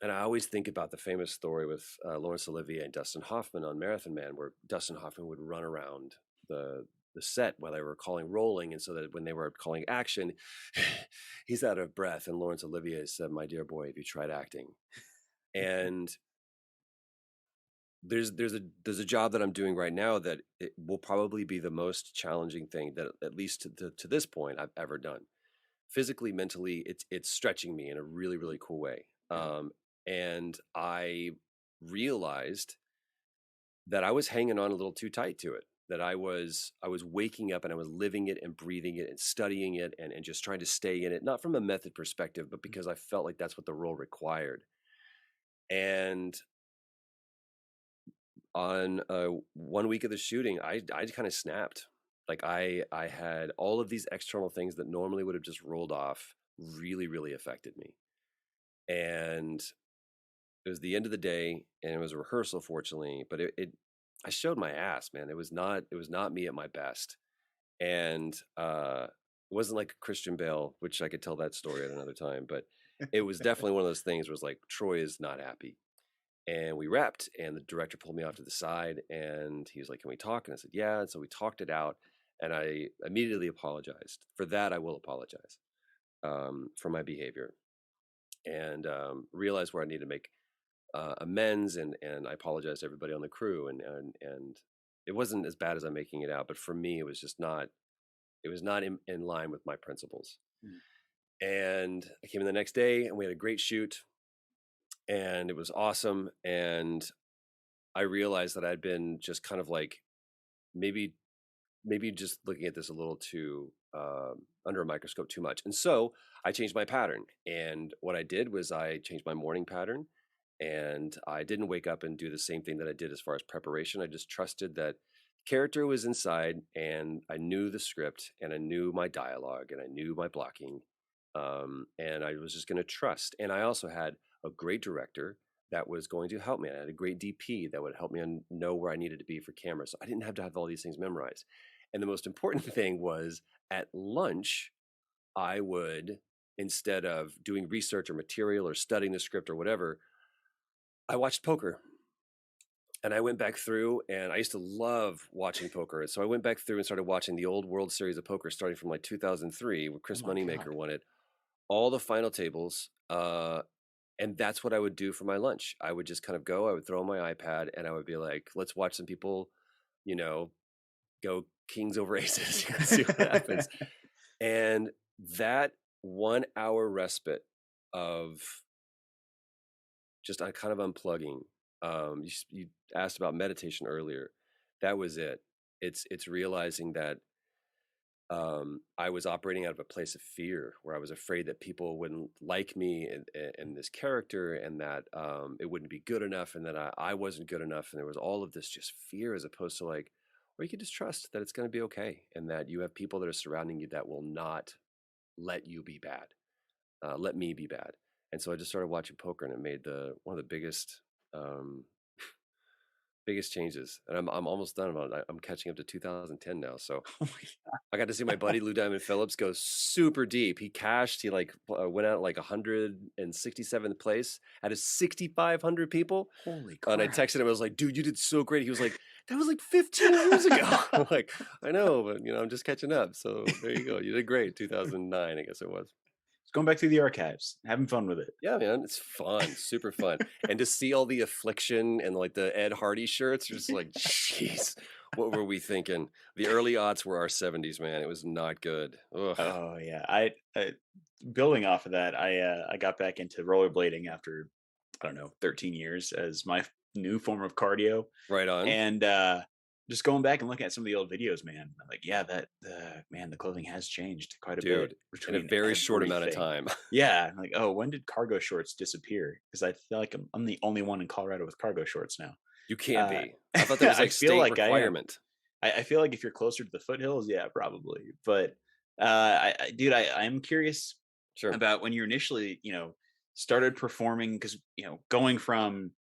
And I always think about the famous story with Laurence Olivier and Dustin Hoffman on Marathon Man, where Dustin Hoffman would run around the set while they were calling rolling. And so that when they were calling action, he's out of breath. And Laurence Olivier said, my dear boy, have you tried acting? And there's a job that I'm doing right now that it will probably be the most challenging thing that, at least to this point, I've ever done. Physically, mentally, it's stretching me in a really, really cool way. And I realized that I was hanging on a little too tight to it, that I was waking up and I was living it and breathing it and studying it and just trying to stay in it, not from a method perspective, but because I felt like that's what the role required. And on 1 week of the shooting, I kind of snapped. Like I had all of these external things that normally would have just rolled off really, really affected me. And it was the end of the day and it was a rehearsal, fortunately, but I showed my ass, man. It was not me at my best. And it wasn't like Christian Bale, which I could tell that story at another time, but it was definitely one of those things where it's like, Troy is not happy. And we repped, and the director pulled me off to the side and he was like, can we talk? And I said, yeah. And so we talked it out and I immediately apologized. For that, I will apologize for my behavior and realized where I need to make amends. And I apologized to everybody on the crew. And it wasn't as bad as I'm making it out. But for me, it was not in line with my principles. And I came in the next day and we had a great shoot. And it was awesome. And I realized that I'd been just kind of like maybe maybe just looking at this a little too under a microscope too much. And so I changed my pattern. And what I did was I changed my morning pattern, and I didn't wake up and do the same thing that I did as far as preparation. I just trusted that character was inside, and I knew the script, and I knew my dialogue, and I knew my blocking. And I was just going to trust. And I also had a great director that was going to help me. I had a great DP that would help me know where I needed to be for camera. So I didn't have to have all these things memorized. And the most important thing was at lunch, I would, instead of doing research or material or studying the script or whatever, I watched poker. And I went back through, and I used to love watching poker. So I went back through and started watching the old World Series of Poker starting from like 2003, where Chris Oh my Moneymaker God. won it, all the final tables. And that's what I would do for my lunch. I would just kind of go, I would throw on my iPad, and I would be like, let's watch some people, you know, go kings over aces, see what happens. And that 1 hour respite of just kind of unplugging. You asked about meditation earlier. That was it. It's realizing that I was operating out of a place of fear, where I was afraid that people wouldn't like me and this character, and that it wouldn't be good enough, and that I wasn't good enough. And there was all of this just fear, as opposed to like, or you could just trust that it's going to be okay, and that you have people that are surrounding you that will not let you be bad, let me be bad. And so I just started watching poker, and it made one of the um, biggest changes. And I'm almost done. I'm catching up to 2010 now, so Oh my I got to see my buddy Lou Diamond Phillips go super deep. He cashed. He like went out like 167th place out of 6,500 people. Holy And I crap. texted him. I was like, "Dude, you did so great." He was like, "That was like 15 years ago." I'm like, "I know, but I'm just catching up." So there you go. You did great. 2009, I guess it was. Just going back through the archives, having fun with it. Yeah, man, it's fun, super fun. And to see all the Affliction and like the Ed Hardy shirts, just like, jeez, what were we thinking? The early aughts were our 70s, man. It was not good. Ugh. Oh yeah. I building off of that, I got back into rollerblading after, I don't know, 13 years as my new form of cardio. Right on. And just going back and looking at some of the old videos, man, I'm like, yeah, that man, the clothing has changed quite a bit Dude, in a between very short amount of everything. time. Yeah, I'm like, oh, when did cargo shorts disappear? Because I feel like I'm the only one in Colorado with cargo shorts now. You can't Uh, be. I thought that was I like feel state like I am. requirement. I feel like if you're closer to the foothills, yeah, probably. But dude, I'm curious Sure. about when you initially, started performing, because going from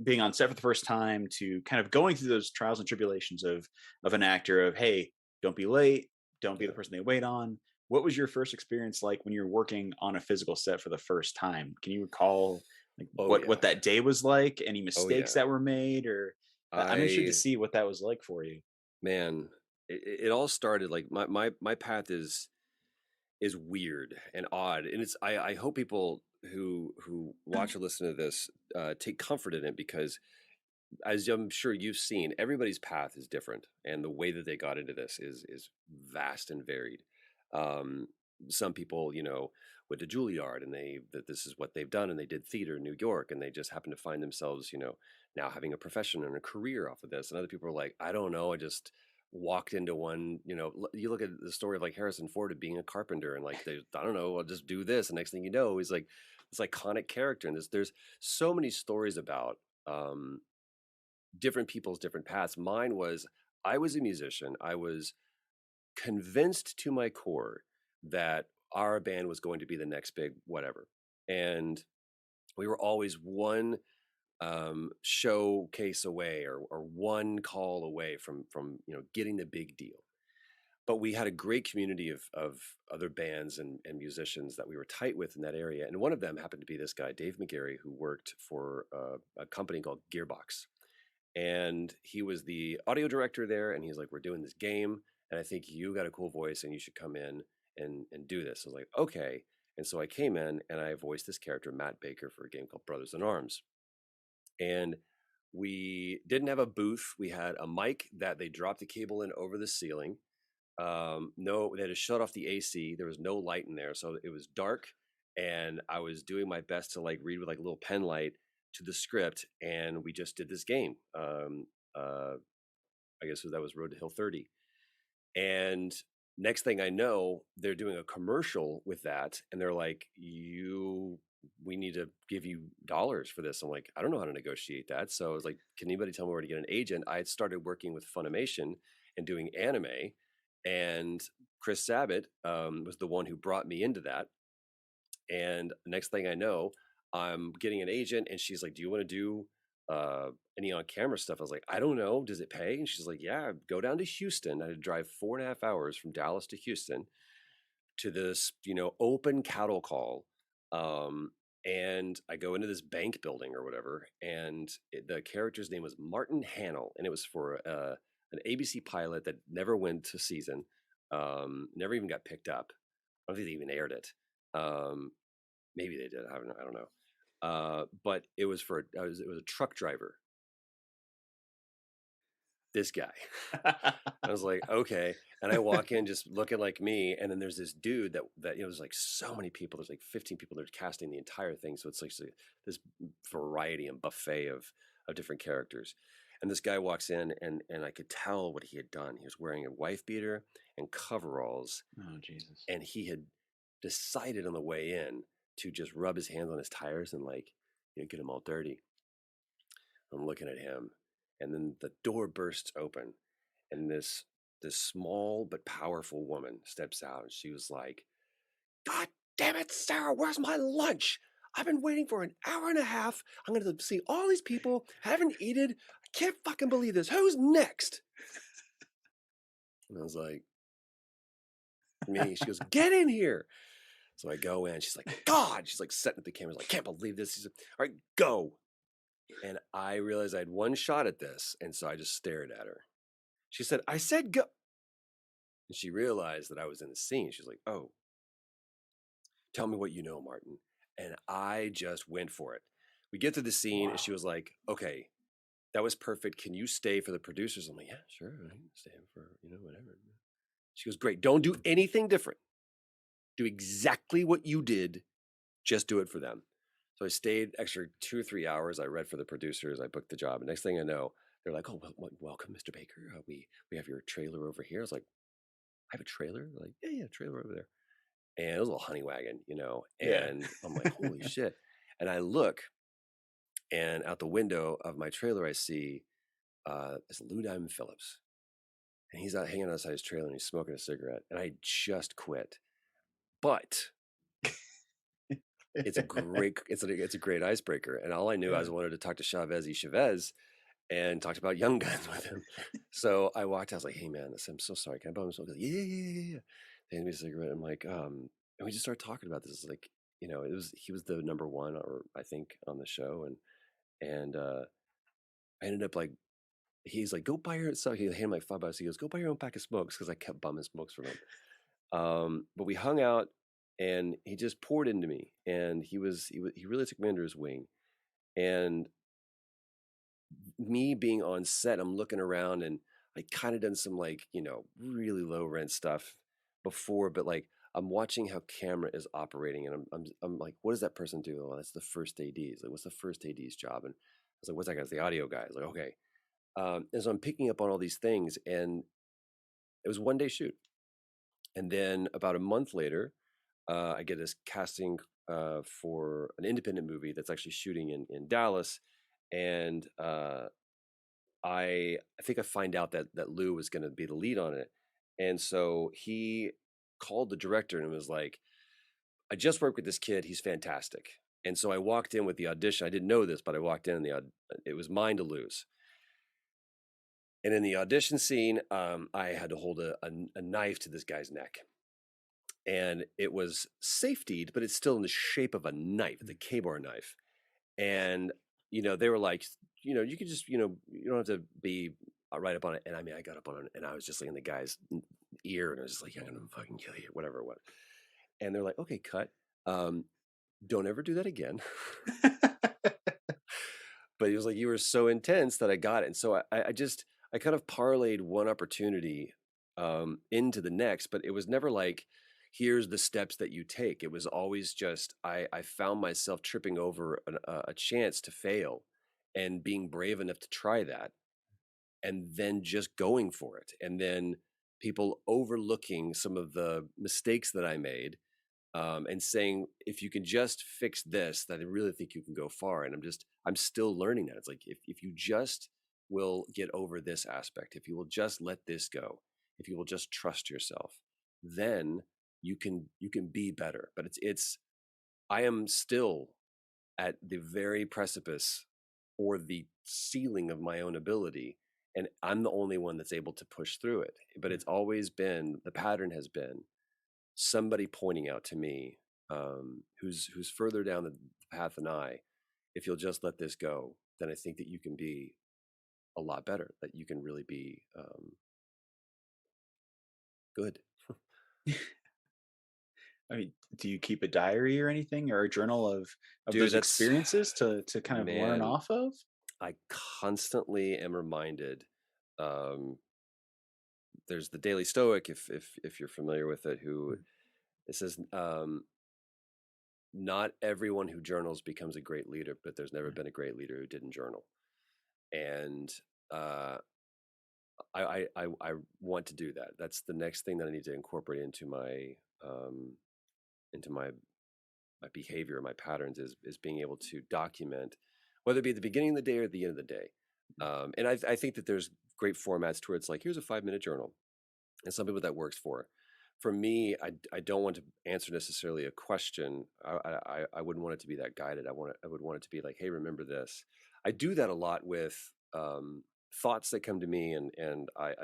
being on set for the first time to kind of going through those trials and tribulations of an actor, of, hey, don't be late, don't be Yeah. the person they wait on. What was your first experience like when you're working on a physical set for the first time? Can you recall like Oh what yeah. what that day was like? Any Oh mistakes yeah. that were made? Or I'm interested to I see what that was like for you. Man, it all started like my path is weird and odd, and I hope people who watch or listen to this take comfort in it, because as I'm sure you've seen, everybody's path is different, and the way that they got into this is vast and varied. Um, some people, went to Juilliard, and that this is what they've done, and they did theater in New York, and they just happen to find themselves, now having a profession and a career off of this. And other people are like, I don't know, I just walked into one. You look at the story of like Harrison Ford of being a carpenter, and like, I don't know, I'll just do this, and next thing you know, he's like this iconic character. And there's so many stories about different people's different paths. Mine was, I was a musician. I was convinced to my core that our band was going to be the next big whatever. And we were always one showcase away, or one call away from getting the big deal. But we had a great community of other bands and musicians that we were tight with in that area. And one of them happened to be this guy, Dave McGarry, who worked for a company called Gearbox. And he was the audio director there. And he's like, we're doing this game, and I think you got a cool voice, and you should come in and do this. I was like, okay. And so I came in, and I voiced this character, Matt Baker, for a game called Brothers in Arms. And we didn't have a booth. We had a mic that they dropped the cable in over the ceiling. No, they had to shut off the AC. There was no light in there, so it was dark. And I was doing my best to like read with like a little pen light to the script, and we just did this game. I guess that was Road to Hill 30. And next thing I know, they're doing a commercial with that, and they're like, we need to give you dollars for this. I'm like, I don't know how to negotiate that. So I was like, can anybody tell me where to get an agent? I had started working with Funimation and doing anime, and Chris Sabat was the one who brought me into that. And next thing I know, I'm getting an agent, and she's like, do you want to do any on camera stuff? I was like, I don't know. Does it pay? And she's like, yeah, go down to Houston. I had to drive 4.5 hours from Dallas to Houston to this, open cattle call. And I go into this bank building or whatever, and the character's name was Martin Hannell, and it was for an ABC pilot that never went to season, never even got picked up. I don't think they even aired it. Maybe they did. I don't know. But it was it was a truck driver. This guy. I was like, okay. And I walk in just looking like me. And then there's this dude that there's like so many people. There's like 15 people that are casting the entire thing. So it's like this variety and buffet of different characters. And this guy walks in, and I could tell what he had done. He was wearing a wife beater and coveralls. Oh, Jesus. And he had decided on the way in to just rub his hands on his tires and like, get them all dirty. I'm looking at him, and then the door bursts open, and this small but powerful woman steps out, and she was like, God damn it, Sarah, where's my lunch? I've been waiting for an hour and a half. I'm going to see all these people, haven't eaten. I can't fucking believe this. Who's next? And I was like, me. She goes, get in here. So I go in. She's like, God. She's like setting up the cameras. Like, can't believe this. She's like, all right, go. And I realized I had one shot at this. And so I just stared at her. She said, I said go. And she realized that I was in the scene. She's like, oh, tell me what you know, Martin. And I just went for it. We get to the scene, and she was like, okay, that was perfect. Can you stay for the producers? I'm like, yeah, sure. I can stay for, whatever. She goes, great. Don't do anything different. Do exactly what you did. Just do it for them. So I stayed extra 2 or 3 hours. I read for the producers. I booked the job. And next thing I know, they're like, oh, welcome, Mr. Baker. We have your trailer over here. I was like, I have a trailer? They're like, yeah, trailer over there. And it was a little honey wagon, and I'm like, holy shit. And I look, and out the window of my trailer, I see this Lou Diamond Phillips. And he's out hanging outside his trailer, and he's smoking a cigarette. And I just quit. But it's a great icebreaker. And all I knew, I wanted to talk to Chavez and talked about Young Guns with him. So I walked out, I was like, hey man, I'm so sorry. Can I bum him? He goes, yeah. They handed me a cigarette. I'm like, and we just started talking about this. Like, he was the number one, or I think, on the show. And I ended up like, he's like, go buy your stuff. He handed me like $5. He goes, go buy your own pack of smokes. Cause I kept bumming smokes from him. But we hung out, and he just poured into me, and he really took me under his wing. And me being on set, I'm looking around, and I kind of done some like, really low rent stuff before, but like I'm watching how camera is operating, and I'm like, what does that person do? Oh, that's the first AD. Like, what's the first AD's job? And I was like, what's that guy? It's the audio guy. I was like, okay. And so I'm picking up on all these things, and it was a 1-day shoot. And then about a month later, I get this casting for an independent movie that's actually shooting in Dallas. And I think I find out that Lou was going to be the lead on it. And so he called the director and was like, I just worked with this kid. He's fantastic. And so I walked in with the audition. I didn't know this, but I walked in, and it was mine to lose. And in the audition scene, I had to hold a knife to this guy's neck. And it was safetied, but it's still in the shape of a knife, the K-bar knife. And, they were like, you could just, you don't have to be right up on it. And I mean, I got up on it, and I was just like in the guy's ear, and I was just like, I'm going to fucking kill you, whatever it was. And they're like, okay, cut. Don't ever do that again. But he was like, you were so intense that I got it. And so I kind of parlayed one opportunity into the next, but it was never like, here's the steps that you take. It was always just, I found myself tripping over a chance to fail, and being brave enough to try that. and then just going for it. And then people overlooking some of the mistakes that I made, and saying, if you can just fix this, then I really think you can go far. And I'm still learning that. It's like, if you just will get over this aspect, if you will just let this go, if you will just trust yourself, then you can be better. But I am still at the very precipice or the ceiling of my own ability, and I'm the only one that's able to push through it. But it's always been, the pattern has been somebody pointing out to me, who's further down the path than I. If you'll just let this go, then I think that you can be a lot better, that you can really be good. I mean, do you keep a diary or anything, or a journal of Dude, those that's, experiences to kind of learn man, off of? I constantly am reminded. Um, there's the Daily Stoic, if you're familiar with it, who it says, not everyone who journals becomes a great leader, but there's never been a great leader who didn't journal. And I want to do that. That's the next thing that I need to incorporate into my my behavior, my patterns, is being able to document, whether it be at the beginning of the day or at the end of the day. And I think that there's great formats to where it's like, here's a 5-minute journal, and some people that works for. For me, I don't want to answer necessarily a question. I wouldn't want it to be that guided. I would want it to be like, hey, remember this. I do that a lot with thoughts that come to me, and I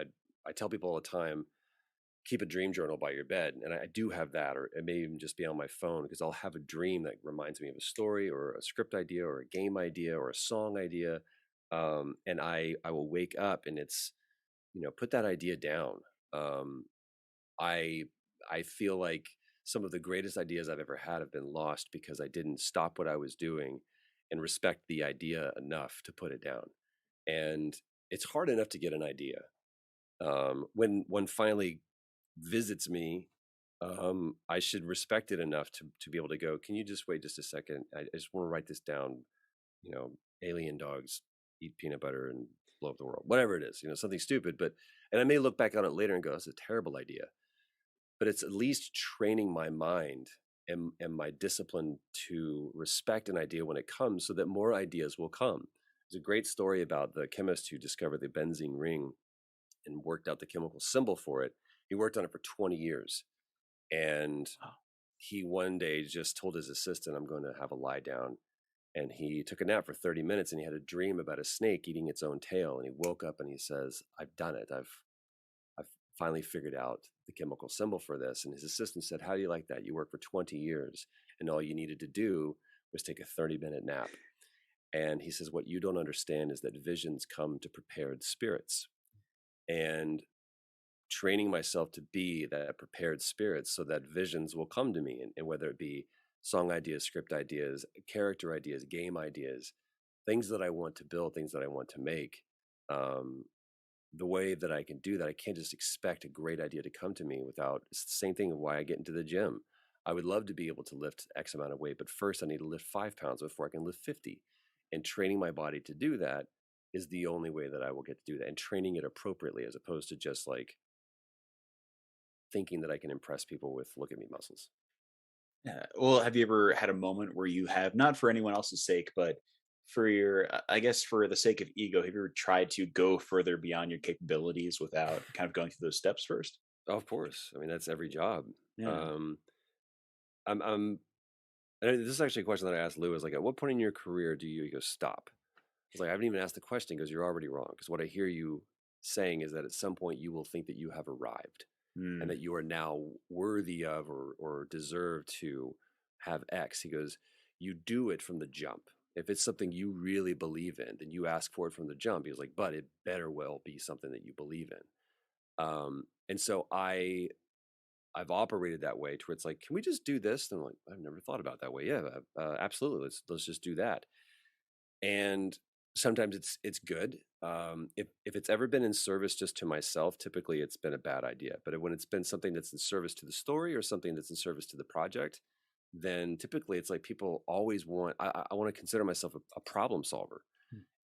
tell people all the time, keep a dream journal by your bed. And I do have that, or it may even just be on my phone, because I'll have a dream that reminds me of a story or a script idea or a game idea or a song idea. And I will wake up and it's, put that idea down. I feel like some of the greatest ideas I've ever had have been lost because I didn't stop what I was doing and respect the idea enough to put it down. And it's hard enough to get an idea. When one finally visits me, I should respect it enough to be able to go, can you just wait just a second? I just want to write this down. Alien dogs eat peanut butter and blow up the world, whatever it is, something stupid. And I may look back on it later and go, that's a terrible idea. But it's at least training my mind and my discipline to respect an idea when it comes, so that more ideas will come. There's a great story about the chemist who discovered the benzene ring and worked out the chemical symbol for it. He worked on it for 20 years. And he one day just told his assistant, I'm going to have a lie down. And he took a nap for 30 minutes, and he had a dream about a snake eating its own tail. And he woke up and he says, I've done it. I've finally figured out the chemical symbol for this. And his assistant said, how do you like that? You worked for 20 years and all you needed to do was take a 30-minute nap. And he says, what you don't understand is that visions come to prepared spirits. And training myself to be that prepared spirit so that visions will come to me. And whether it be song ideas, script ideas, character ideas, game ideas, things that I want to build, things that I want to make, the way that I can do that, I can't just expect a great idea to come to me without. It's the same thing of why I get into the gym. I would love to be able to lift X amount of weight, but first I need to lift 5 pounds before I can lift 50. And training my body to do that is the only way that I will get to do that, and training it appropriately, as opposed to just like thinking that I can impress people with look at me muscles. Yeah. Well, have you ever had a moment where you have, not for anyone else's sake, but for your, I guess for the sake of ego, have you ever tried to go further beyond your capabilities without kind of going through those steps first? Of course. I mean, that's every job. Yeah. I'm and this is actually a question that I asked Lou, is like, at what point in your career do you go stop? It's like, I haven't even asked the question because you're already wrong. Because what I hear you saying is that at some point you will think that you have arrived and that you are now worthy of or deserve to have X. He goes, you do it from the jump. If it's something you really believe in, then you ask for it from the jump. He was like, but it better well be something that you believe in. And so I've operated that way to where it's like, can we just do this? And I'm like, I've never thought about it that way. Yeah, absolutely. Let's just do that. And sometimes it's good. If it's ever been in service just to myself, typically it's been a bad idea. But when it's been something that's in service to the story or something that's in service to the project, then typically it's like people always want. I want to consider myself a problem solver,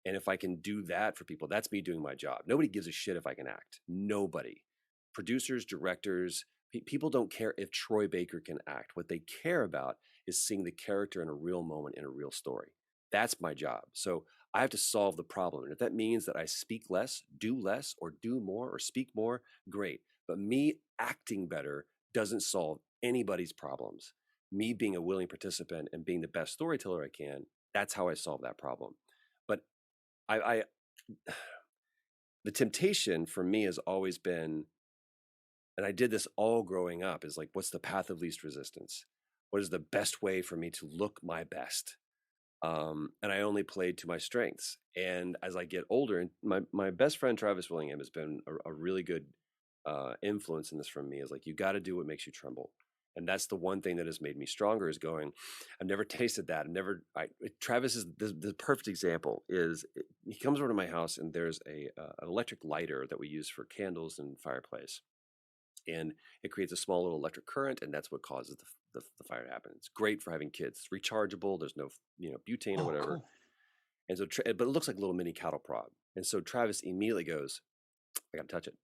And if I can do that for people, that's me doing my job. Nobody gives a shit if I can act. Nobody. Producers, directors, people don't care if Troy Baker can act. What they care about is seeing the character in a real moment in a real story. That's my job. So I have to solve the problem. And if that means that I speak less, or do more, or speak more, great. But me acting better doesn't solve anybody's problems. Me being a willing participant and being the best storyteller I can, that's how I solve that problem. But I the temptation for me has always been, and I did this all growing up, is like, what's the path of least resistance? What is the best way for me to look my best? And I only played to my strengths. And as I get older, and my best friend Travis Willingham has been a really good influence in this for me, is like, you got to do what makes you tremble. And that's the one thing that has made me stronger, is going, I've never tasted that. Travis is the perfect example. He comes over to my house and there's an electric lighter that we use for candles and fireplace. And it creates a small little electric current, and that's what causes the fire to happen. It's great for having kids. It's rechargeable. There's no butane or whatever. Cool. And so, but it looks like a little mini cattle prod. And so Travis immediately goes, I got to touch it.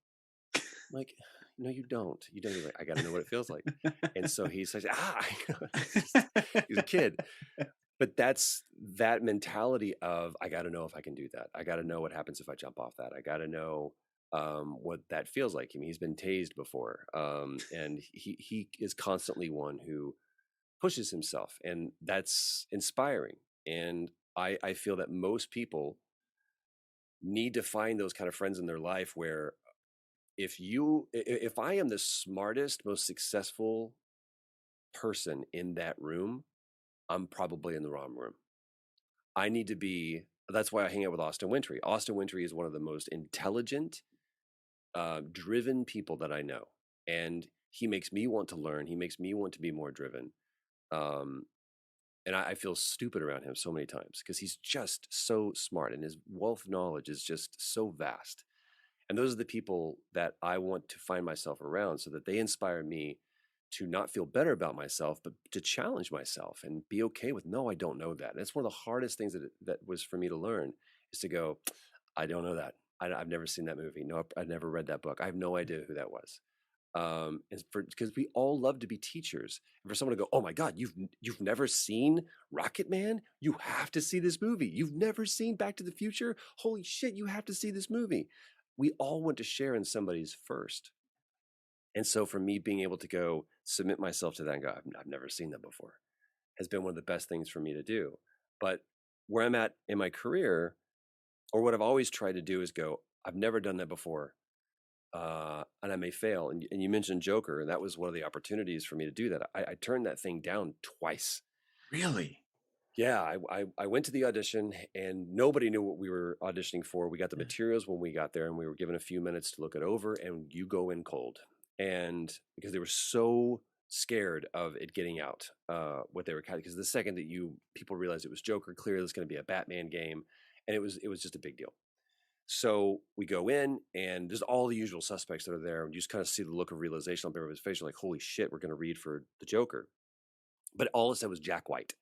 I'm like, no, you don't. You don't. He's like, I got to know what it feels like. And so he says, he's a kid. But that's that mentality of, I got to know if I can do that. I got to know what happens if I jump off that. I got to know what that feels like. I mean, he's been tased before, and he is constantly one who pushes himself, and that's inspiring. And I feel that most people need to find those kind of friends in their life where if I am the smartest, most successful person in that room, I'm probably in the wrong room. I need to be. That's why I hang out with Austin Wintry. Austin Wintry is one of the most intelligent, driven people that I know, and he makes me want to learn. He makes me want to be more driven, and I feel stupid around him so many times because he's just so smart, and his wealth of knowledge is just so vast. And those are the people that I want to find myself around, so that they inspire me to not feel better about myself, but to challenge myself and be okay with, no, I don't know that. And that's one of the hardest things that was for me to learn, is to go, I don't know that. I've never seen that movie. No, I've never read that book. I have no idea who that was. Because we all love to be teachers. And for someone to go, oh my God, you've never seen Rocket Man? You have to see this movie. You've never seen Back to the Future? Holy shit, you have to see this movie. We all want to share in somebody's first. And so for me, being able to go submit myself to that and go, I've never seen that before, has been one of the best things for me to do. But where I'm at in my career, or what I've always tried to do, is go, I've never done that before, and I may fail. And you mentioned Joker, and that was one of the opportunities for me to do that. I turned that thing down twice. Really? Yeah, I went to the audition, and nobody knew what we were auditioning for. We got the materials when we got there, and we were given a few minutes to look it over, and you go in cold. And because they were so scared of it getting out, what they were, because the second that people realized it was Joker, clearly it's going to be a Batman game, and it was just a big deal. So we go in, and there's all the usual suspects that are there, and you just kind of see the look of realization on everybody's face. You're like, holy shit, we're going to read for the Joker. But all it said was Jack White,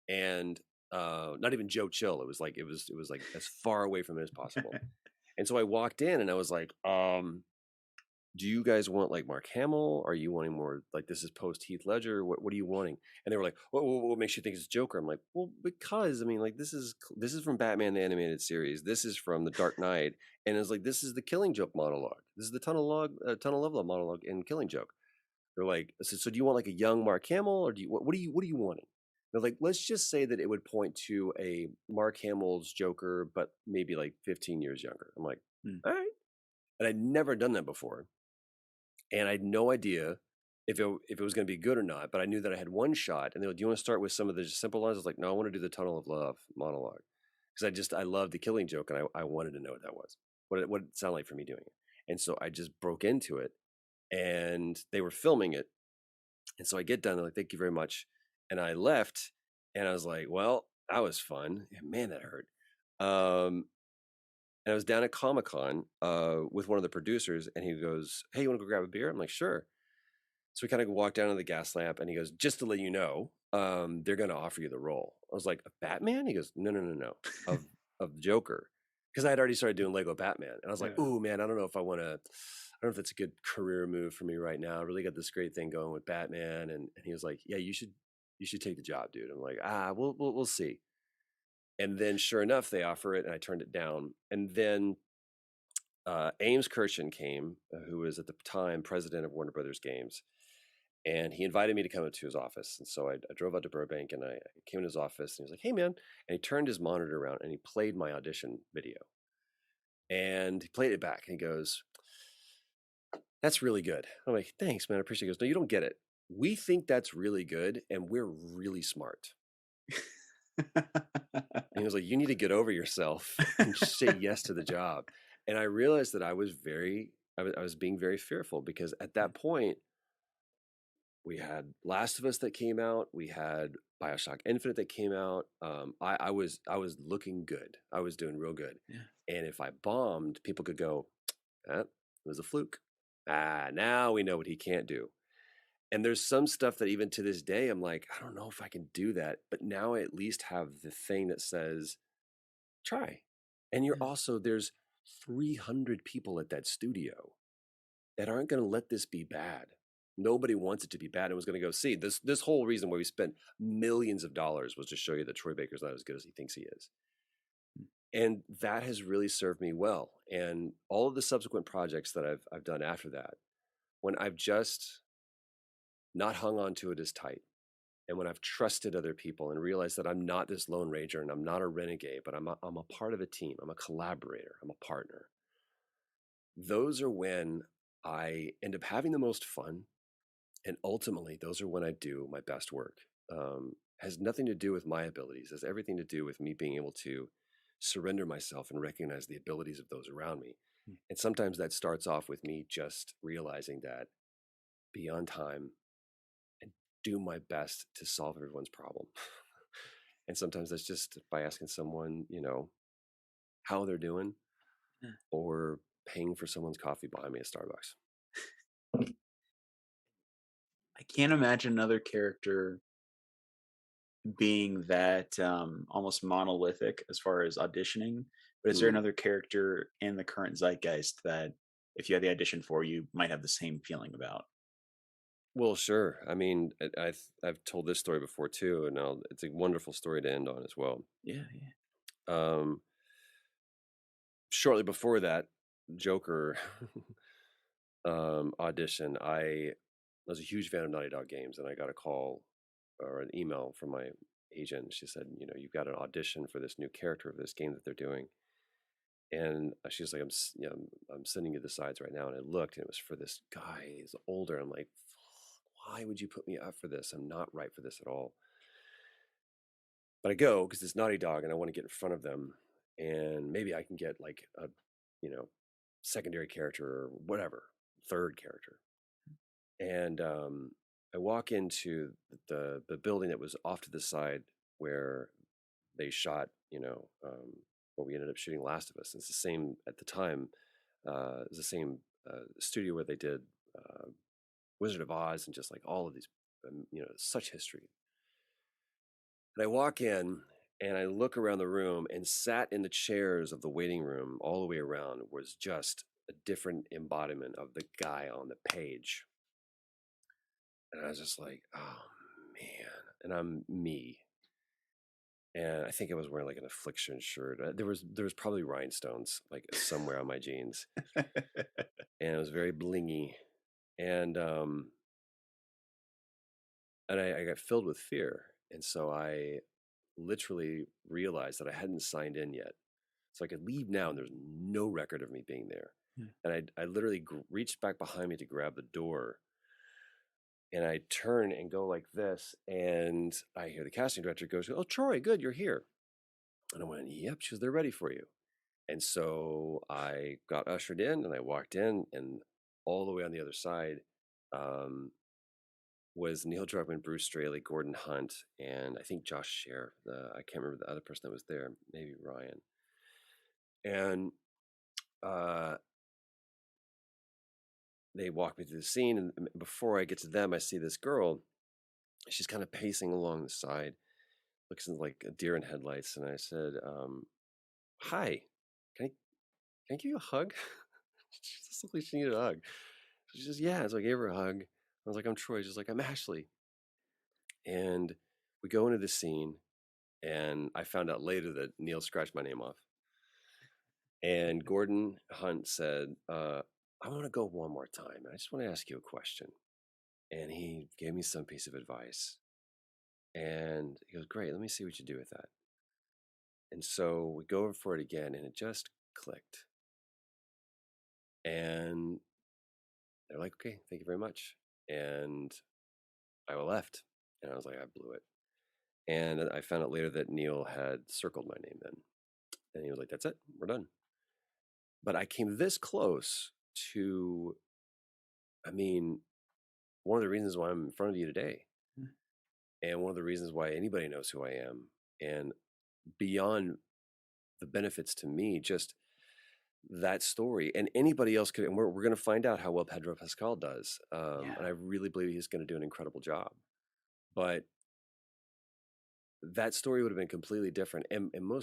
and not even Joe Chill. It was like as far away from it as possible. And so I walked in, and I was like, do you guys want like Mark Hamill? Are you wanting more like, this is post Heath Ledger? What are you wanting? And they were like, what makes you think it's Joker? I'm like, well, because I mean, like, this is from Batman the Animated Series. This is from The Dark Knight, and it's like, this is the Killing Joke monologue. This is the Tunnel of Love monologue in Killing Joke. They're like, so do you want like a young Mark Hamill, or what are you wanting? They're like, let's just say that it would point to a Mark Hamill's Joker, but maybe like 15 years younger. I'm like, all right. And I'd never done that before. And I had no idea if it was going to be good or not, but I knew that I had one shot. And they're like, do you want to start with some of the simple lines? I was like, no, I want to do the Tunnel of Love monologue. Because I loved the Killing Joke, and I wanted to know what that was, what it sounded like for me doing it. And so I just broke into it, and they were filming it. And so I get done, they're like, thank you very much. And I left, and I was like, well, that was fun. And man, that hurt. And I was down at Comic-Con with one of the producers, and he goes, hey, you want to go grab a beer? I'm like, sure. So we kind of walk down to the gas lamp, and he goes, just to let you know, they're going to offer you the role. I was like, a Batman? He goes, no. of the Joker, because I had already started doing Lego Batman, and I was like, Yeah. "Ooh, man, I don't know if I want to. I don't know if that's a good career move for me right now. I really got this great thing going with Batman." And he was like, "Yeah, you should take the job, dude." I'm like, we'll see." And then, sure enough, they offer it, and I turned it down. And then Ames Kirshen came, who was at the time president of Warner Brothers Games, and he invited me to come into his office. And so I drove out to Burbank, and I came in his office, and he was like, "Hey, man," and he turned his monitor around, and he played my audition video, and he played it back, and he goes, "That's really good." I'm like, "Thanks, man, I appreciate it." He goes, "No, you don't get it. We think that's really good, and we're really smart." And he was like, "You need to get over yourself and just say yes to the job." And I realized that I was being very fearful, because at that point, we had Last of Us that came out, we had Bioshock Infinite that came out. I was looking good. I was doing real good. Yeah. And if I bombed, people could go, it was a fluke. Now we know what he can't do. And there's some stuff that even to this day, I'm like, I don't know if I can do that. But now I at least have the thing that says, try. And you're Yeah. also, there's 300 people at that studio that aren't going to let this be bad. Nobody wants it to be bad. It was going to go, see, this whole reason why we spent millions of dollars was to show you that Troy Baker's not as good as he thinks he is. And that has really served me well. And all of the subsequent projects that I've done after that, when I've just not hung on to it as tight, and when I've trusted other people and realized that I'm not this Lone Ranger and I'm not a renegade, but I'm a part of a team, I'm a collaborator, I'm a partner. Those are when I end up having the most fun. And ultimately, those are when I do my best work. Has nothing to do with my abilities. Has everything to do with me being able to surrender myself and recognize the abilities of those around me. And sometimes that starts off with me just realizing that be on time and do my best to solve everyone's problem. And sometimes that's just by asking someone, how they're doing, or paying for someone's coffee behind me at Starbucks. I can't imagine another character being that almost monolithic as far as auditioning. But is there another character in the current zeitgeist that, if you had the audition for, you might have the same feeling about? Well, sure. I mean, I've told this story before too, and it's a wonderful story to end on as well. Yeah, yeah. Um, Shortly before that Joker audition, I was a huge fan of Naughty Dog games, and I got a call or an email from my agent. She said, "You've got an audition for this new character of this game that they're doing." And she was like, I'm sending you the sides right now." And I looked, and it was for this guy. He's older. I'm like, why would you put me up for this? I'm not right for this at all. But I go because it's Naughty Dog, and I want to get in front of them, and maybe I can get like a, secondary character or whatever, third character. And I walk into the building that was off to the side where they shot, what we ended up shooting Last of Us. It's the same at the time. It was the same studio where they did Wizard of Oz and just like all of these, such history. And I walk in and I look around the room, and sat in the chairs of the waiting room all the way around was just a different embodiment of the guy on the page. And I was just like, oh man. And I'm me. And I think I was wearing like an Affliction shirt. There was probably rhinestones like somewhere on my jeans. And it was very blingy. And I got filled with fear. And so I literally realized that I hadn't signed in yet. So I could leave now, and there's no record of me being there. And I literally reached back behind me to grab the door. And I turn and go like this, and I hear the casting director goes, "Oh, Troy, good, you're here." And I went, "Yep." She goes, "They're ready for you." And so I got ushered in, and I walked in, and all the way on the other side was Neil Druckmann, Bruce Straley, Gordon Hunt, and I think Josh Scher. I can't remember the other person that was there, maybe Ryan. And they walk me through the scene, and before I get to them, I see this girl. She's kind of pacing along the side, looks like a deer in headlights. And I said, hi, can I can I give you a hug? She just looked like she needed a hug. She says, yeah. So I gave her a hug. I was like, I'm Troy. She's like, I'm Ashley. And we go into the scene, and I found out later that Neil scratched my name off. And Gordon Hunt said, I want to go one more time. I just want to ask you a question. And he gave me some piece of advice. And he goes, great, let me see what you do with that. And so we go over for it again, and it just clicked. And they're like, okay, thank you very much. And I left. And I was like, I blew it. And I found out later that Neil had circled my name then. And he was like, that's it, we're done. But I came this close to, I mean, one of the reasons why I'm in front of you today. And one of the reasons why anybody knows who I am. And beyond the benefits to me, just that story, and anybody else could, and we're going to find out how well Pedro Pascal does. And I really believe he's going to do an incredible job. But that story would have been completely different. And more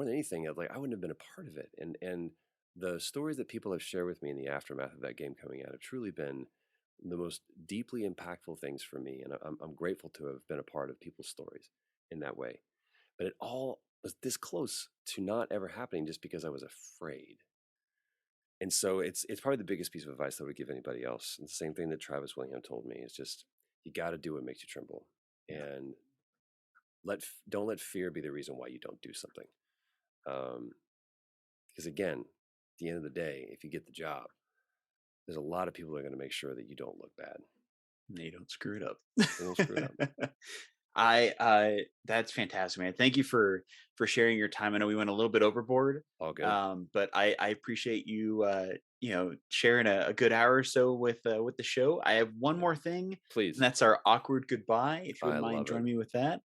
than anything, I wouldn't have been a part of it. And the stories that people have shared with me in the aftermath of that game coming out have truly been the most deeply impactful things for me. And I'm grateful to have been a part of people's stories in that way. But it all was this close to not ever happening just because I was afraid. And so it's probably the biggest piece of advice that I would give anybody else. And the same thing that Travis Willingham told me is just, you got to do what makes you tremble. And don't let fear be the reason why you don't do something. Because again, at the end of the day, if you get the job, there's a lot of people that are going to make sure that you don't look bad. You don't screw it up. They don't screw it up. That's fantastic, man. Thank you for sharing your time. I know we went a little bit overboard. All good. But I appreciate you sharing a good hour or so with the show. I have one more thing, please, and that's our awkward goodbye. If you wouldn't mind joining me with that.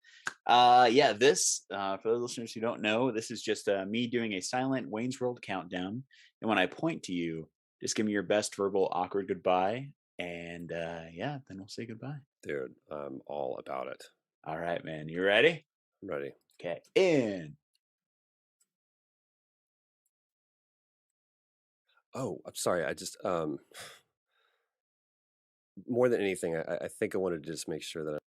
This for those listeners who don't know, this is just me doing a silent Wayne's World countdown, and when I point to you, just give me your best verbal awkward goodbye, and then we'll say goodbye. Dude, I'm all about it. All right, man. You ready? I'm ready. Okay. In. Oh, I'm sorry. I just more than anything, I think I wanted to just make sure that